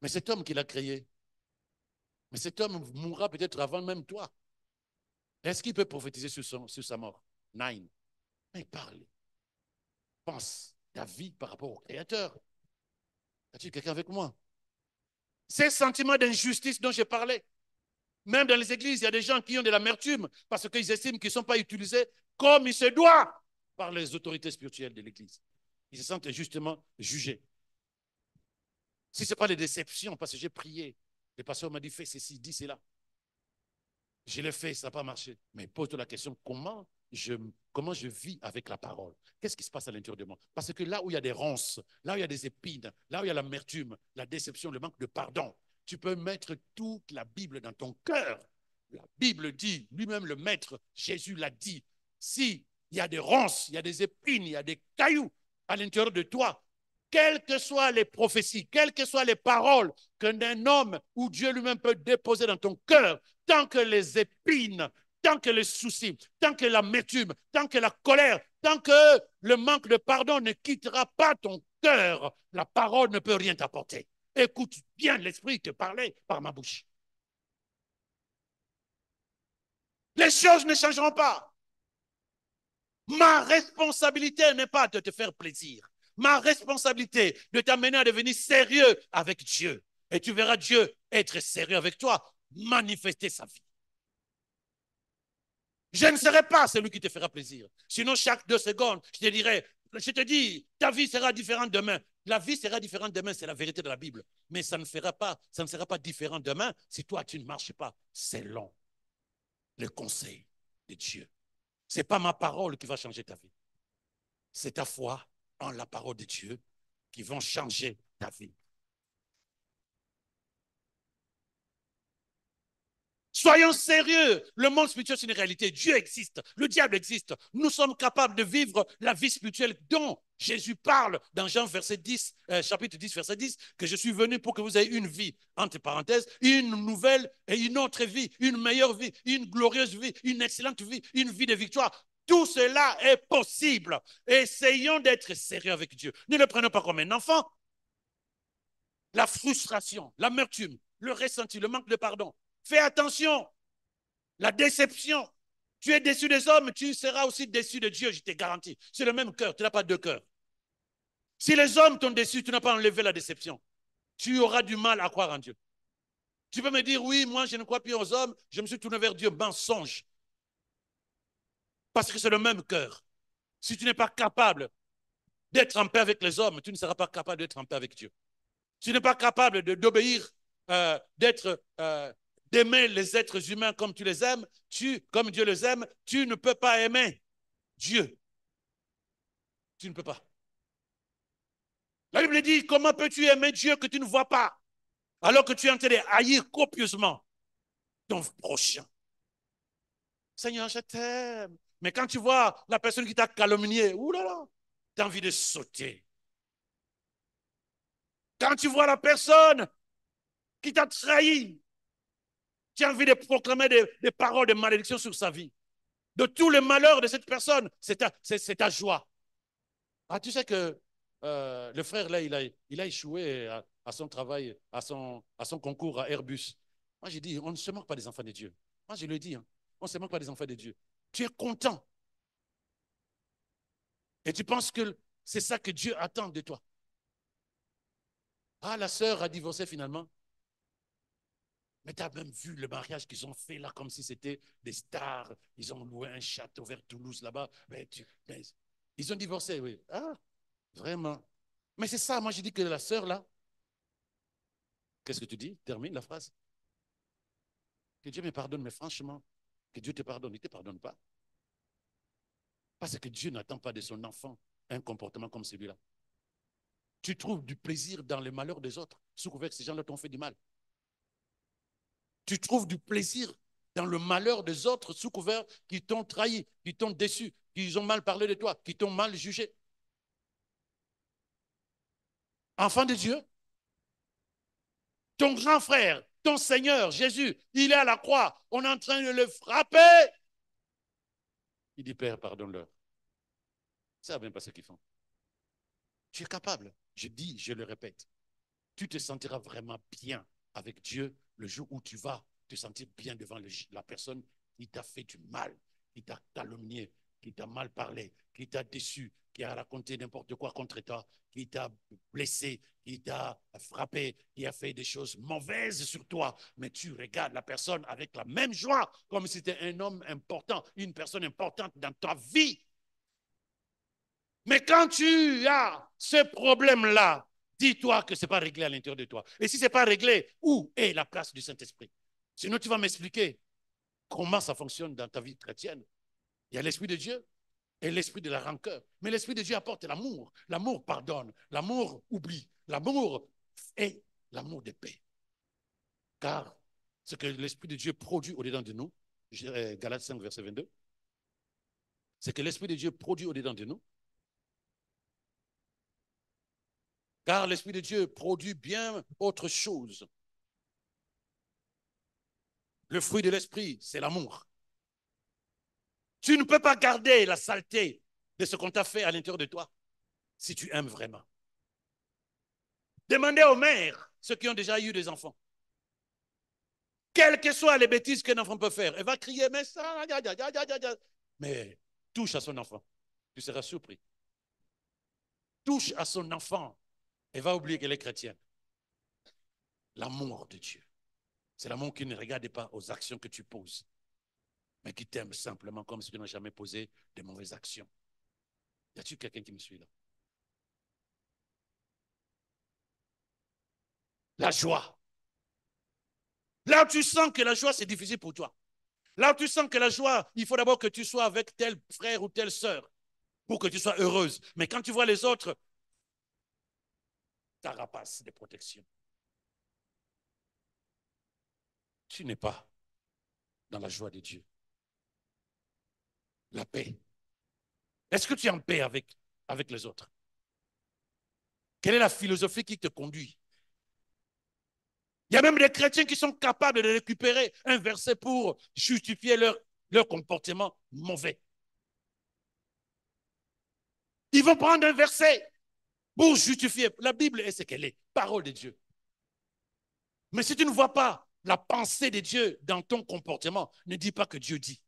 Mais cet homme qui l'a créé, mais cet homme mourra peut-être avant même toi. Est-ce qu'il peut prophétiser sur sa mort? Nine. Mais parle. Pense ta vie par rapport au Créateur. As-tu quelqu'un avec moi? Ces sentiments d'injustice dont j'ai parlé, même dans les églises, il y a des gens qui ont de l'amertume parce qu'ils estiment qu'ils ne sont pas utilisés comme il se doit par les autorités spirituelles de l'église. Ils se sentent justement jugés. Si ce n'est pas les déceptions, parce que j'ai prié, le pasteur m'a dit fais ceci, dis cela. Je l'ai fait, ça n'a pas marché. Mais pose-toi la question, comment je vis avec la parole? Qu'est-ce qui se passe à l'intérieur de moi? Parce que là où il y a des ronces, là où il y a des épines, là où il y a l'amertume, la déception, le manque de pardon, tu peux mettre toute la Bible dans ton cœur. La Bible dit, lui-même le maître, Jésus l'a dit, si il y a des ronces, il y a des épines, il y a des cailloux à l'intérieur de toi, quelles que soient les prophéties, quelles que soient les paroles qu'un homme ou Dieu lui-même peut déposer dans ton cœur, tant que les épines, tant que les soucis, tant que l'amertume, tant que la colère, tant que le manque de pardon ne quittera pas ton cœur, la parole ne peut rien t'apporter. Écoute bien l'Esprit te parler par ma bouche. Les choses ne changeront pas. Ma responsabilité n'est pas de te faire plaisir. Ma responsabilité de t'amener à devenir sérieux avec Dieu. Et tu verras Dieu être sérieux avec toi, manifester sa vie. Je ne serai pas celui qui te fera plaisir. Sinon, chaque 2 secondes, je te dirai, je te dis, ta vie sera différente demain. La vie sera différente demain, c'est la vérité de la Bible. Mais ça ne sera pas différent demain si toi, tu ne marches pas selon le conseil de Dieu. Ce n'est pas ma parole qui va changer ta vie. C'est ta foi en la parole de Dieu qui vont changer ta vie. Soyons sérieux. Le monde spirituel, c'est une réalité. Dieu existe. Le diable existe. Nous sommes capables de vivre la vie spirituelle dont Jésus parle dans Jean verset 10, chapitre 10, verset 10, que je suis venu pour que vous ayez une vie, entre parenthèses, une nouvelle et une autre vie, une meilleure vie, une glorieuse vie, une excellente vie, une vie de victoire. Tout cela est possible. Essayons d'être sérieux avec Dieu. Ne le prenons pas comme un enfant. La frustration, l'amertume, le ressenti, le manque de pardon. Fais attention. La déception. Tu es déçu des hommes, tu seras aussi déçu de Dieu, je te garantis. C'est le même cœur, tu n'as pas deux cœurs. Si les hommes t'ont déçu, tu n'as pas enlevé la déception. Tu auras du mal à croire en Dieu. Tu peux me dire, oui, moi je ne crois plus aux hommes, je me suis tourné vers Dieu. Mensonge. Parce que c'est le même cœur. Si tu n'es pas capable d'être en paix avec les hommes, tu ne seras pas capable d'être en paix avec Dieu. Si tu n'es pas capable d'obéir, d'aimer les êtres humains comme tu les aimes, comme Dieu les aime, tu ne peux pas aimer Dieu. Tu ne peux pas. La Bible dit, comment peux-tu aimer Dieu que tu ne vois pas, alors que tu es en train de haïr copieusement ton prochain? Seigneur, je t'aime. Mais quand tu vois la personne qui t'a calomnié, oulala, tu as envie de sauter. Quand tu vois la personne qui t'a trahi, tu as envie de proclamer des paroles de malédiction sur sa vie. De tous les malheurs de cette personne, c'est ta joie. Ah, tu sais que le frère, là, il a échoué à son travail, à son concours à Airbus. Moi, j'ai dit, on ne se moque pas des enfants de Dieu. Moi, je le dis, hein, on ne se moque pas des enfants de Dieu. Tu es content. Et tu penses que c'est ça que Dieu attend de toi. Ah, la sœur a divorcé finalement. Mais tu as même vu le mariage qu'ils ont fait là, comme si c'était des stars. Ils ont loué un château vers Toulouse là-bas. Ils ont divorcé, oui. Ah, vraiment. Mais c'est ça, moi, je dis que la sœur là, qu'est-ce que tu dis? Termine la phrase. Que Dieu me pardonne, mais franchement, que Dieu te pardonne, il ne te pardonne pas. Parce que Dieu n'attend pas de son enfant un comportement comme celui-là. Tu trouves du plaisir dans les malheurs des autres, sous couvert que ces gens-là t'ont fait du mal. Tu trouves du plaisir dans le malheur des autres, sous couvert qui t'ont trahi, qui t'ont déçu, qui ont mal parlé de toi, qui t'ont mal jugé. Enfant de Dieu, ton grand frère, ton Seigneur, Jésus, il est à la croix, on est en train de le frapper. Il dit, Père, pardonne-leur. Ça va bien pas ce qu'ils font. Tu es capable. Je dis, je le répète. Tu te sentiras vraiment bien avec Dieu le jour où tu vas te sentir bien devant la personne qui t'a fait du mal, qui t'a calomnié, qui t'a mal parlé, qui t'a déçu, qui a raconté n'importe quoi contre toi, qui t'a blessé, qui t'a frappé, qui a fait des choses mauvaises sur toi. Mais tu regardes la personne avec la même joie, comme si c'était un homme important, une personne importante dans ta vie. Mais quand tu as ce problème-là, dis-toi que ce n'est pas réglé à l'intérieur de toi. Et si ce n'est pas réglé, où est la place du Saint-Esprit? Sinon, tu vas m'expliquer comment ça fonctionne dans ta vie chrétienne. Il y a l'Esprit de Dieu et l'Esprit de la rancœur. Mais l'Esprit de Dieu apporte l'amour. L'amour pardonne, l'amour oublie, l'amour est l'amour de paix. Car ce que l'Esprit de Dieu produit au-dedans de nous, Galates 5, verset 22, c'est que l'Esprit de Dieu produit au-dedans de nous Car l'Esprit de Dieu produit bien autre chose. Le fruit de l'Esprit, c'est l'amour. Tu ne peux pas garder la saleté de ce qu'on t'a fait à l'intérieur de toi si tu aimes vraiment. Demandez aux mères, ceux qui ont déjà eu des enfants, quelles que soient les bêtises qu'un enfant peut faire, elle va crier, mais ça, mais touche à son enfant, tu seras surpris. Touche à son enfant, elle va oublier qu'elle est chrétienne. L'amour de Dieu, c'est l'amour qui ne regarde pas aux actions que tu poses, mais qui t'aime simplement comme si tu n'as jamais posé de mauvaises actions. Y a-t-il quelqu'un qui me suit là? La joie. Là où tu sens que la joie, c'est difficile pour toi. Là où tu sens que la joie, il faut d'abord que tu sois avec tel frère ou telle sœur pour que tu sois heureuse. Mais quand tu vois les autres, ta rapace de protection. Tu n'es pas dans la joie de Dieu. La paix. Est-ce que tu es en paix avec les autres? Quelle est la philosophie qui te conduit? Il y a même des chrétiens qui sont capables de récupérer un verset pour justifier leur comportement mauvais. Ils vont prendre un verset pour justifier. La Bible est ce qu'elle est, parole de Dieu. Mais si tu ne vois pas la pensée de Dieu dans ton comportement, ne dis pas que Dieu dit.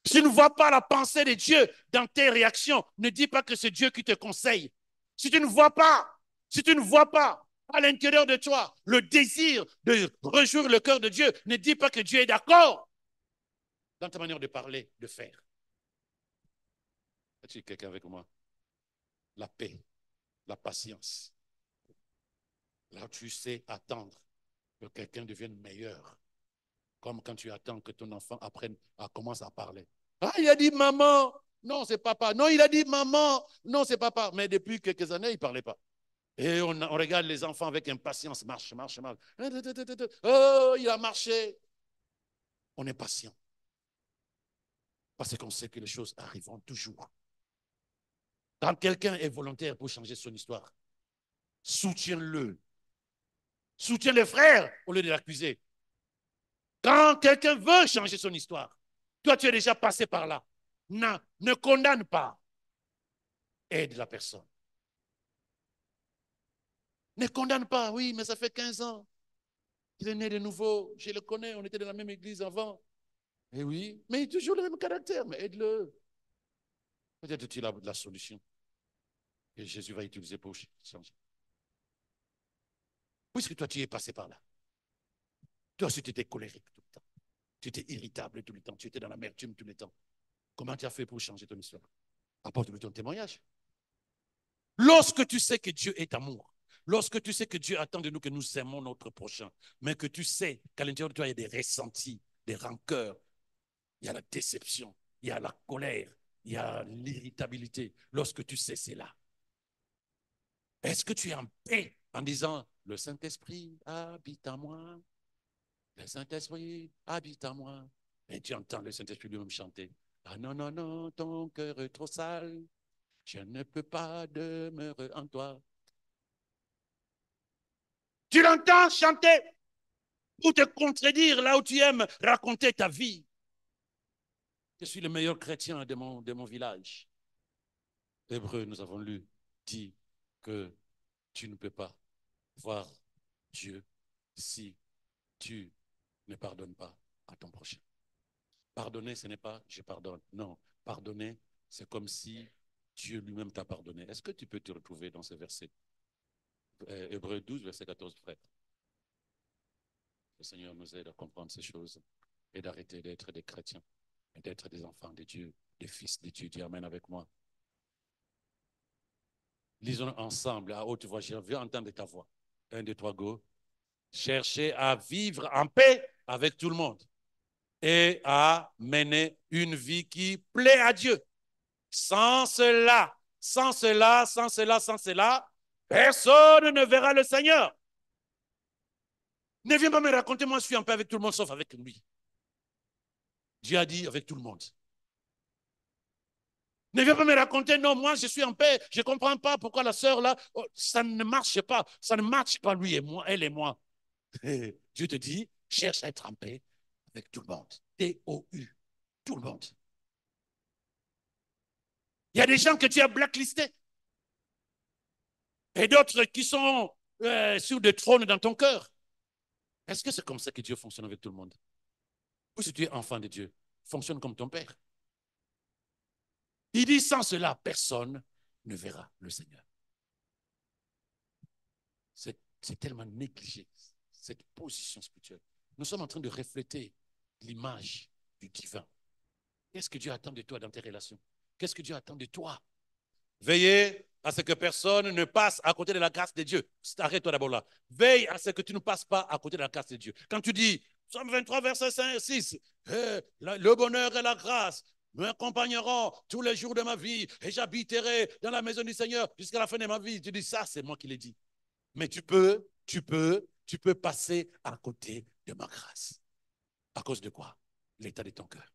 Si tu ne vois pas la pensée de Dieu dans tes réactions, ne dis pas que c'est Dieu qui te conseille. Si tu ne vois pas, si tu ne vois pas à l'intérieur de toi le désir de réjouir le cœur de Dieu, ne dis pas que Dieu est d'accord dans ta manière de parler, de faire. Est-ce que quelqu'un avec moi? La paix, la patience. Là, tu sais attendre que quelqu'un devienne meilleur. Comme quand tu attends que ton enfant apprenne à commencer à parler. Ah, il a dit maman. Non, c'est papa. Non, il a dit maman. Non, c'est papa. Mais depuis quelques années, il ne parlait pas. Et on regarde les enfants avec impatience. Marche, marche, marche. Oh, il a marché. On est patient. Parce qu'on sait que les choses arriveront toujours. Quand quelqu'un est volontaire pour changer son histoire, soutiens-le. Soutiens le frère au lieu de l'accuser. Quand quelqu'un veut changer son histoire, toi, tu es déjà passé par là. Non, ne condamne pas. Aide la personne. Ne condamne pas. Oui, mais ça fait 15 ans. Il est né de nouveau. Je le connais. On était dans la même église avant. Eh oui, mais il a toujours le même caractère. Mais aide-le. Peut-être qu'il a la solution que Jésus va utiliser pour changer. Puisque toi, tu es passé par là. Toi aussi, tu étais colérique tout le temps. Tu étais irritable tout le temps. Tu étais dans l'amertume tout le temps. Comment tu as fait pour changer ton histoire? Apporte-lui ton témoignage. Lorsque tu sais que Dieu est amour, lorsque tu sais que Dieu attend de nous que nous aimons notre prochain, mais que tu sais qu'à l'intérieur de toi, il y a des ressentis, des rancœurs, il y a la déception, il y a la colère, il y a l'irritabilité. Lorsque tu sais cela, est-ce que tu es en paix en disant, le Saint-Esprit habite en moi, le Saint-Esprit habite en moi. Et tu entends le Saint-Esprit lui-même chanter, ah non, non, non, ton cœur est trop sale, je ne peux pas demeurer en toi. Tu l'entends chanter pour te contredire là où tu aimes raconter ta vie. Je suis le meilleur chrétien de mon village. Hébreu, nous avons lu, dit que tu ne peux pas voir Dieu si tu ne pardonnes pas à ton prochain. Pardonner, ce n'est pas je pardonne. Non, pardonner, c'est comme si Dieu lui-même t'a pardonné. Est-ce que tu peux te retrouver dans ce verset? Hébreu 12, verset 14, frère. Le Seigneur nous aide à comprendre ces choses et d'arrêter d'être des chrétiens et d'être des enfants de Dieu, des fils de Dieu. Dis Amen avec moi. Lisons ensemble à haute voix. Je veux entendre ta voix. 1, 2, 3, go. Cherchez à vivre en paix avec tout le monde et à mener une vie qui plaît à Dieu. Sans cela, sans cela, sans cela, sans cela, personne ne verra le Seigneur. Ne viens pas me raconter, moi je suis en paix avec tout le monde sauf avec lui. Dieu a dit avec tout le monde. Ne viens pas me raconter, non, moi je suis en paix, je ne comprends pas pourquoi la sœur là, oh, ça ne marche pas, ça ne marche pas lui et moi, elle et moi. Dieu te dit, cherche à être en paix avec tout le monde. T-O-U, tout le monde. Il y a des gens que tu as blacklistés et d'autres qui sont sur des trônes dans ton cœur. Est-ce que c'est comme ça que Dieu fonctionne avec tout le monde? Ou si tu es enfant de Dieu, fonctionne comme ton Père. Il dit, sans cela, personne ne verra le Seigneur. C'est tellement négligé, cette position spirituelle. Nous sommes en train de refléter l'image du divin. Qu'est-ce que Dieu attend de toi dans tes relations? Qu'est-ce que Dieu attend de toi? Veillez à ce que personne ne passe à côté de la grâce de Dieu. Arrête-toi d'abord là. Veille à ce que tu ne passes pas à côté de la grâce de Dieu. Quand tu dis, Psaume 23, verset 5, 6, le bonheur et la grâce m'accompagneront tous les jours de ma vie et j'habiterai dans la maison du Seigneur jusqu'à la fin de ma vie. Tu dis ça, c'est moi qui l'ai dit. Mais tu peux passer à côté de ma grâce. À cause de quoi? L'état de ton cœur.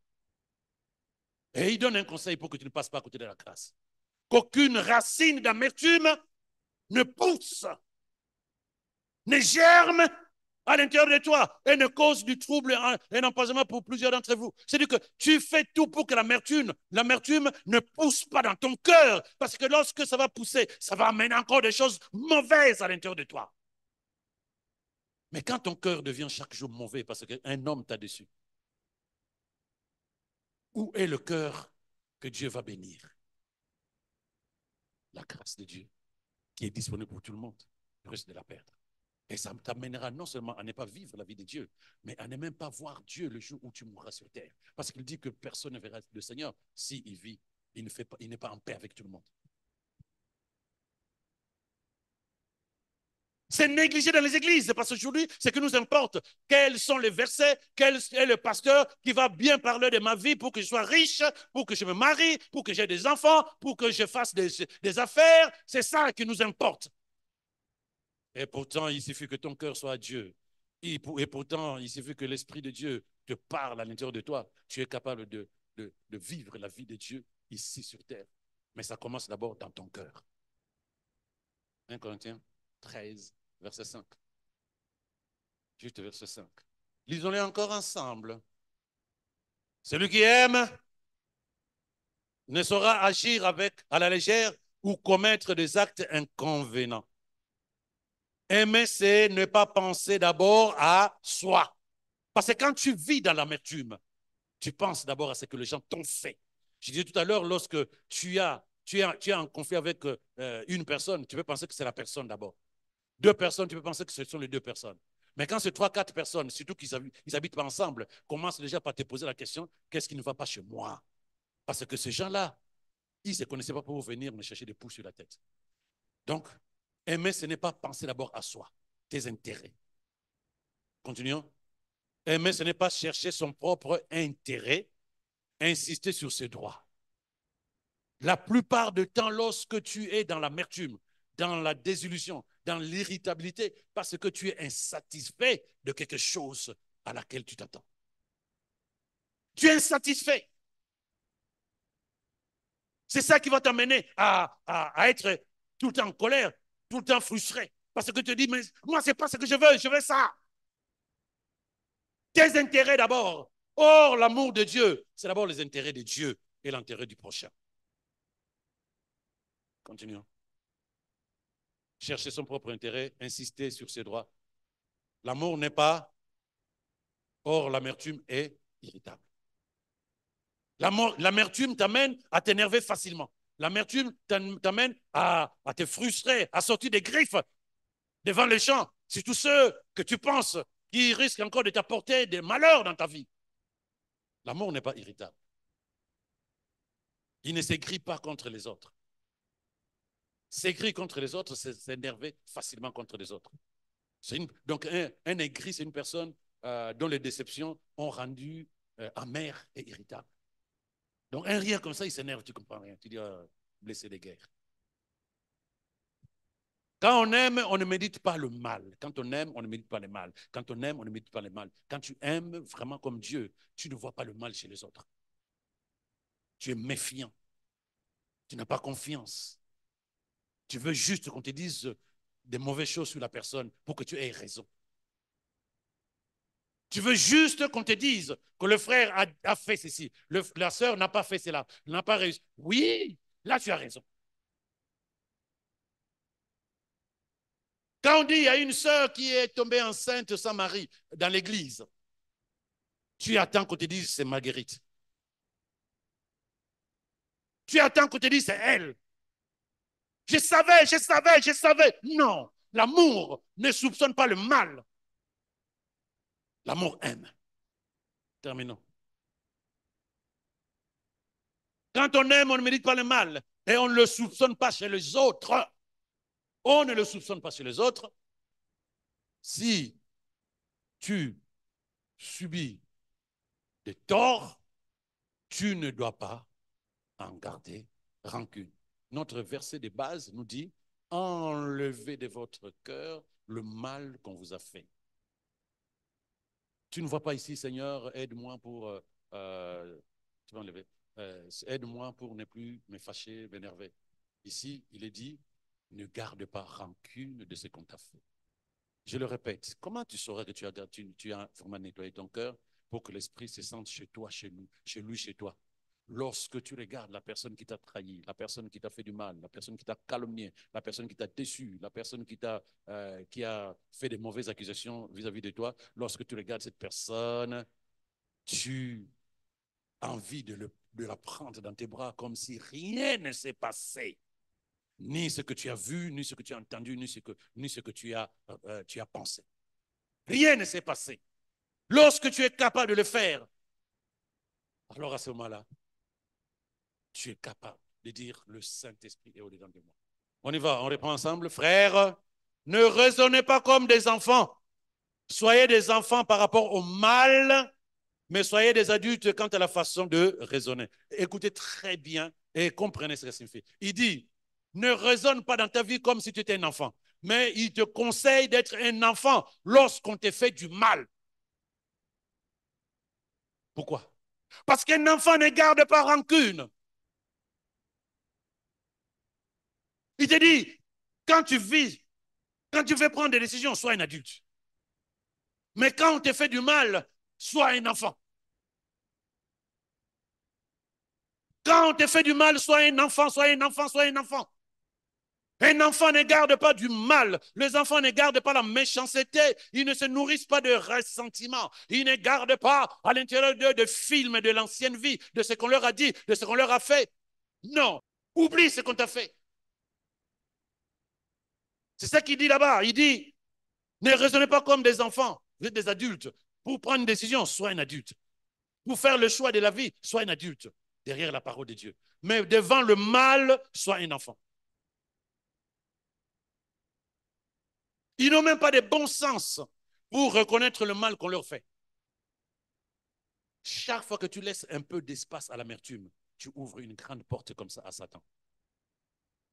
Et il donne un conseil pour que tu ne passes pas à côté de la grâce. Qu'aucune racine d'amertume ne pousse, ne germe à l'intérieur de toi et ne cause du trouble et un empoisonnement pour plusieurs d'entre vous. C'est-à-dire que tu fais tout pour que l'amertume ne pousse pas dans ton cœur, parce que lorsque ça va pousser, ça va amener encore des choses mauvaises à l'intérieur de toi. Mais quand ton cœur devient chaque jour mauvais parce qu'un homme t'a déçu, où est le cœur que Dieu va bénir? La grâce de Dieu qui est disponible pour tout le monde. Tu risques de la perdre. Et ça t'amènera non seulement à ne pas vivre la vie de Dieu, mais à ne même pas voir Dieu le jour où tu mourras sur terre. Parce qu'il dit que personne ne verra le Seigneur s'il vit. Il n'est pas en paix avec tout le monde. C'est négligé dans les églises, parce qu'aujourd'hui, ce qui nous importe, quels sont les versets, quel est le pasteur qui va bien parler de ma vie pour que je sois riche, pour que je me marie, pour que j'ai des enfants, pour que je fasse des affaires. C'est ça qui nous importe. Et pourtant, il suffit que ton cœur soit à Dieu. Et pourtant, il suffit que l'Esprit de Dieu te parle à l'intérieur de toi. Tu es capable de vivre la vie de Dieu ici sur terre. Mais ça commence d'abord dans ton cœur. 1 Corinthiens 13, verset 5. Juste verset 5. Lisons-les encore ensemble. Celui qui aime ne saura agir à la légère ou commettre des actes inconvénients. Aimer, c'est ne pas penser d'abord à soi. Parce que quand tu vis dans l'amertume, tu penses d'abord à ce que les gens t'ont fait. Je disais tout à l'heure, lorsque tu es en conflit avec une personne, tu peux penser que c'est la personne d'abord. Deux personnes, tu peux penser que ce sont les deux personnes. Mais quand c'est trois, quatre personnes, surtout qu'ils n'habitent pas ensemble, commence déjà par te poser la question, qu'est-ce qui ne va pas chez moi? Parce que ces gens-là, ils ne se connaissaient pas pour venir me chercher des pouces sur la tête. Donc, aimer, ce n'est pas penser d'abord à soi, tes intérêts. Continuons. Aimer, ce n'est pas chercher son propre intérêt, insister sur ses droits. La plupart du temps, lorsque tu es dans l'amertume, dans la désillusion, dans l'irritabilité, parce que tu es insatisfait de quelque chose à laquelle tu t'attends. Tu es insatisfait. C'est ça qui va t'amener à être tout le temps en colère, tout le temps frustré. Parce que tu te dis, mais moi, ce n'est pas ce que je veux ça. Tes intérêts d'abord. Or, l'amour de Dieu, c'est d'abord les intérêts de Dieu et l'intérêt du prochain. Continuons. Chercher son propre intérêt, insister sur ses droits. L'amour n'est pas, or l'amertume est irritable. L'amertume t'amène à t'énerver facilement. L'amertume t'amène à te frustrer, à sortir des griffes devant les gens. C'est tous ceux que tu penses qui risquent encore de t'apporter des malheurs dans ta vie. L'amour n'est pas irritable. Il ne s'écrit pas contre les autres. S'écrire contre les autres, c'est s'énerver facilement contre les autres. Donc, un aigri, c'est une personne dont les déceptions ont rendu amer et irritable. Donc, un rire comme ça, il s'énerve, tu ne comprends rien. Tu dis, blessé de guerre. Quand on aime, on ne médite pas le mal. Quand on aime, on ne médite pas le mal. Quand on aime, on ne médite pas le mal. Quand tu aimes vraiment comme Dieu, tu ne vois pas le mal chez les autres. Tu es méfiant. Tu n'as pas confiance. Tu veux juste qu'on te dise des mauvaises choses sur la personne pour que tu aies raison. Tu veux juste qu'on te dise que le frère a fait ceci, la sœur n'a pas fait cela, n'a pas réussi. Oui, là tu as raison. Quand on dit il y a une sœur qui est tombée enceinte sans mari dans l'église, tu attends qu'on te dise c'est Marguerite. Tu attends qu'on te dise c'est elle. Je savais, je savais, je savais. Non, l'amour ne soupçonne pas le mal. L'amour aime. Terminons. Quand on aime, on ne mérite pas le mal. Et on ne le soupçonne pas chez les autres. On ne le soupçonne pas chez les autres. Si tu subis des torts, tu ne dois pas en garder rancune. Notre verset de base nous dit, enlevez de votre cœur le mal qu'on vous a fait. Tu ne vois pas ici, Seigneur, aide-moi pour... tu vas enlever. Aide-moi pour ne plus me fâcher, m'énerver. Ici, il est dit, ne garde pas rancune de ce qu'on t'a fait. Je le répète, comment tu saurais que tu as vraiment nettoyé ton cœur pour que l'Esprit se sente chez toi, chez lui, chez toi? Lorsque tu regardes la personne qui t'a trahi, la personne qui t'a fait du mal, la personne qui t'a calomnié, la personne qui t'a déçu, la personne qui a fait des mauvaises accusations vis-à-vis de toi, lorsque tu regardes cette personne, tu as envie de la prendre dans tes bras comme si rien ne s'est passé. Ni ce que tu as vu, ni ce que tu as entendu, ni ce que tu as pensé. Rien ne s'est passé. Lorsque tu es capable de le faire, alors à ce moment-là, tu es capable de dire le Saint-Esprit est au-dedans de moi. On y va, on reprend ensemble. Frères, ne raisonnez pas comme des enfants. Soyez des enfants par rapport au mal, mais soyez des adultes quant à la façon de raisonner. Écoutez très bien et comprenez ce que ça signifie. Il dit, ne raisonne pas dans ta vie comme si tu étais un enfant, mais il te conseille d'être un enfant lorsqu'on te fait du mal. Pourquoi? Parce qu'un enfant ne garde pas rancune. Il te dit, quand tu vis, quand tu veux prendre des décisions, sois un adulte. Mais quand on te fait du mal, sois un enfant. Quand on te fait du mal, sois un enfant, sois un enfant, sois un enfant. Un enfant ne garde pas du mal. Les enfants ne gardent pas la méchanceté. Ils ne se nourrissent pas de ressentiment. Ils ne gardent pas à l'intérieur d'eux de films de l'ancienne vie, de ce qu'on leur a dit, de ce qu'on leur a fait. Non. Oublie ce qu'on t'a fait. C'est ça qu'il dit là-bas. Il dit, ne raisonnez pas comme des enfants. Vous êtes des adultes. Pour prendre une décision, sois un adulte. Pour faire le choix de la vie, sois un adulte. Derrière la parole de Dieu. Mais devant le mal, sois un enfant. Ils n'ont même pas de bon sens pour reconnaître le mal qu'on leur fait. Chaque fois que tu laisses un peu d'espace à l'amertume, tu ouvres une grande porte comme ça à Satan.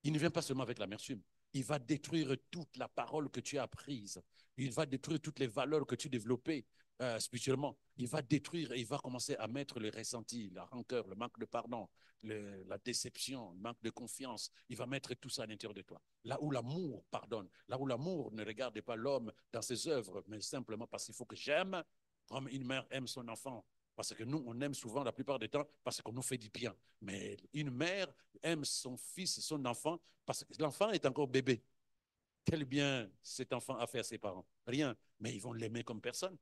Il ne vient pas seulement avec l'amertume. Il va détruire toute la parole que tu as apprise. Il va détruire toutes les valeurs que tu as développées spirituellement. Il va détruire et il va commencer à mettre le ressenti, la rancœur, le manque de pardon, la déception, le manque de confiance. Il va mettre tout ça à l'intérieur de toi. Là où l'amour pardonne, là où l'amour ne regarde pas l'homme dans ses œuvres, mais simplement parce qu'il faut que j'aime, comme une mère aime son enfant. Parce que nous, on aime souvent la plupart du temps parce qu'on nous fait du bien. Mais une mère aime son fils, son enfant, parce que l'enfant est encore bébé. Quel bien cet enfant a fait à ses parents? Rien. Mais ils vont l'aimer comme personne.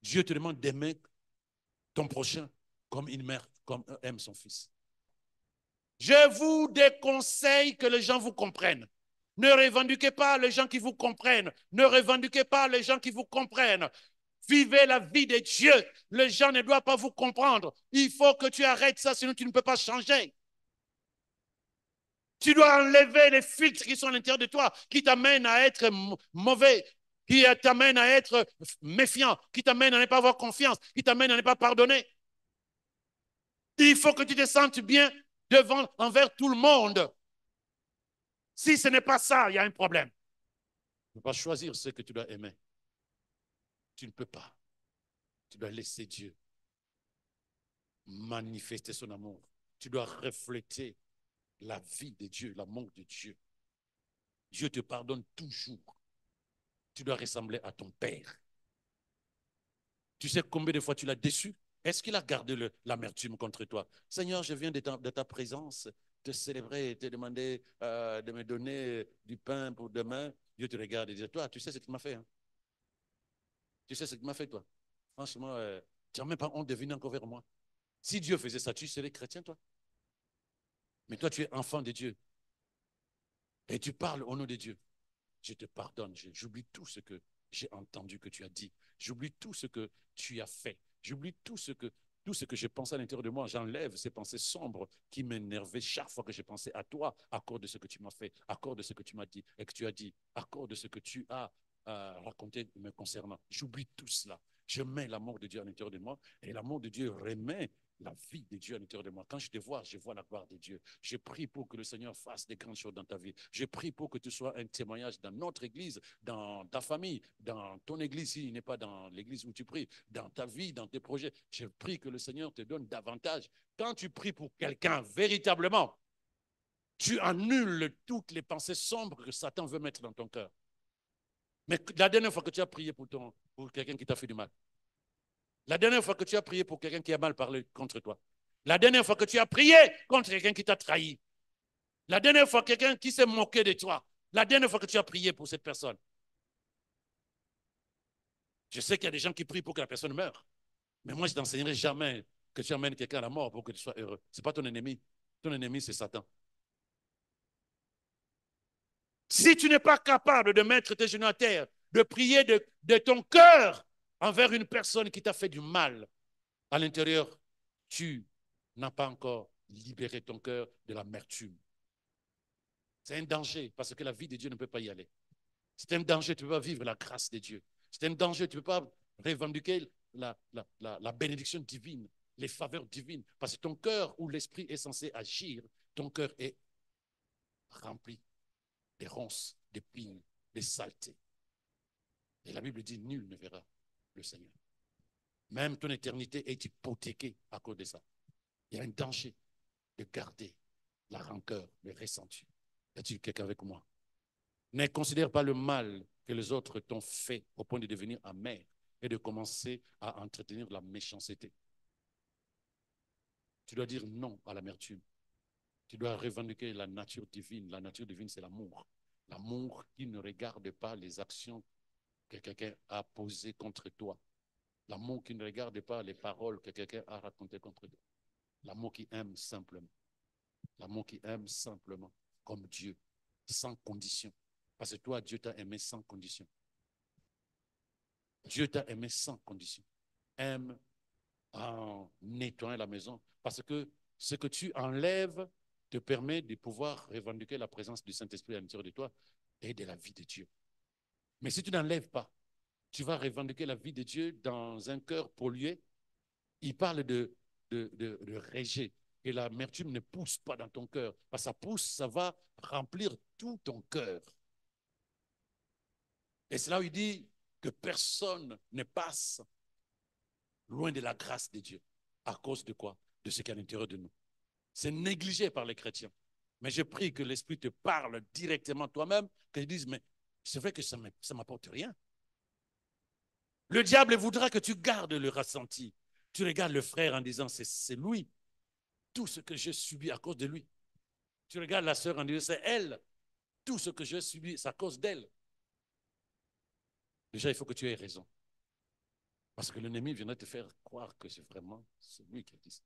Dieu te demande d'aimer ton prochain comme une mère comme aime son fils. Je vous déconseille que les gens vous comprennent. Ne revendiquez pas les gens qui vous comprennent. Ne revendiquez pas les gens qui vous comprennent. Vivez la vie de Dieu. Les gens ne doivent pas vous comprendre. Il faut que tu arrêtes ça, sinon tu ne peux pas changer. Tu dois enlever les filtres qui sont à l'intérieur de toi, qui t'amènent à être mauvais, qui t'amènent à être méfiant, qui t'amènent à ne pas avoir confiance, qui t'amènent à ne pas pardonner. Il faut que tu te sentes bien envers tout le monde. Si ce n'est pas ça, il y a un problème. Tu ne peux pas choisir ce que tu dois aimer. Tu ne peux pas. Tu dois laisser Dieu manifester son amour. Tu dois refléter la vie de Dieu, l'amour de Dieu. Dieu te pardonne toujours. Tu dois ressembler à ton Père. Tu sais combien de fois tu l'as déçu? Est-ce qu'il a gardé l'amertume contre toi? Seigneur, je viens de ta présence te célébrer, te demander de me donner du pain pour demain. Dieu te regarde et dit, toi, tu sais ce que tu m'as fait, hein? Tu sais ce que tu m'as fait, toi? Franchement, tu n'as même pas honte de venir encore vers moi. Si Dieu faisait ça, tu serais chrétien, toi. Mais toi, tu es enfant de Dieu. Et tu parles au nom de Dieu. Je te pardonne. J'oublie tout ce que j'ai entendu que tu as dit. J'oublie tout ce que tu as fait. J'oublie tout ce que je pensais à l'intérieur de moi. J'enlève ces pensées sombres qui m'énervaient chaque fois que je pensais à toi, à cause de ce que tu m'as fait, à cause de ce que tu m'as dit et que tu as dit, à cause de ce que tu as raconté me concernant. J'oublie tout cela. Je mets l'amour de Dieu à l'intérieur de moi et l'amour de Dieu remet la vie de Dieu à l'intérieur de moi. Quand je vois la gloire de Dieu. Je prie pour que le Seigneur fasse des grandes choses dans ta vie. Je prie pour que tu sois un témoignage dans notre église, dans ta famille, dans ton église, s'il n'est pas dans l'église où tu pries, dans ta vie, dans tes projets. Je prie que le Seigneur te donne davantage. Quand tu pries pour quelqu'un véritablement, tu annules toutes les pensées sombres que Satan veut mettre dans ton cœur. Mais la dernière fois que tu as prié pour quelqu'un qui t'a fait du mal, la dernière fois que tu as prié pour quelqu'un qui a mal parlé contre toi, la dernière fois que tu as prié contre quelqu'un qui t'a trahi, la dernière fois quelqu'un qui s'est moqué de toi, la dernière fois que tu as prié pour cette personne, je sais qu'il y a des gens qui prient pour que la personne meure, mais moi je ne t'enseignerai jamais que tu amènes quelqu'un à la mort pour que tu sois heureux. Ce n'est pas ton ennemi. Ton ennemi, c'est Satan. Si tu n'es pas capable de mettre tes genoux à terre, de prier de ton cœur envers une personne qui t'a fait du mal à l'intérieur, tu n'as pas encore libéré ton cœur de l'amertume. C'est un danger parce que la vie de Dieu ne peut pas y aller. C'est un danger, tu ne peux pas vivre la grâce de Dieu. C'est un danger, tu ne peux pas revendiquer la bénédiction divine, les faveurs divines. Parce que ton cœur où l'esprit est censé agir, ton cœur est rempli des ronces, des pines, des saletés. Et la Bible dit, nul ne verra le Seigneur. Même ton éternité est hypothéquée à cause de ça. Il y a un danger de garder la rancœur, le ressenti. Y a-t-il quelqu'un avec moi? Ne considère pas le mal que les autres t'ont fait au point de devenir amer et de commencer à entretenir la méchanceté. Tu dois dire non à l'amertume. Tu dois revendiquer la nature divine. La nature divine, c'est l'amour. L'amour qui ne regarde pas les actions que quelqu'un a posées contre toi. L'amour qui ne regarde pas les paroles que quelqu'un a racontées contre toi. L'amour qui aime simplement. L'amour qui aime simplement, comme Dieu, sans condition. Parce que toi, Dieu t'a aimé sans condition. Dieu t'a aimé sans condition. Aime en nettoyant la maison. Parce que ce que tu enlèves te permet de pouvoir revendiquer la présence du Saint-Esprit à l'intérieur de toi et de la vie de Dieu. Mais si tu n'enlèves pas, tu vas revendiquer la vie de Dieu dans un cœur pollué. Il parle de rejet. Et l'amertume ne pousse pas dans ton cœur. Parce que ça pousse, ça va remplir tout ton cœur. Et c'est là où il dit que personne ne passe loin de la grâce de Dieu. À cause de quoi? De ce qu'il y a à l'intérieur de nous. C'est négligé par les chrétiens. Mais je prie que l'Esprit te parle directement toi-même, que tu dises, mais c'est vrai que ça ne m'apporte rien. Le diable voudra que tu gardes le ressenti. Tu regardes le frère en disant, c'est lui, tout ce que j'ai subi à cause de lui. Tu regardes la sœur en disant, c'est elle, tout ce que j'ai subi, c'est à cause d'elle. Déjà, il faut que tu aies raison. Parce que l'ennemi viendrait te faire croire que c'est vraiment celui qui a dit ça.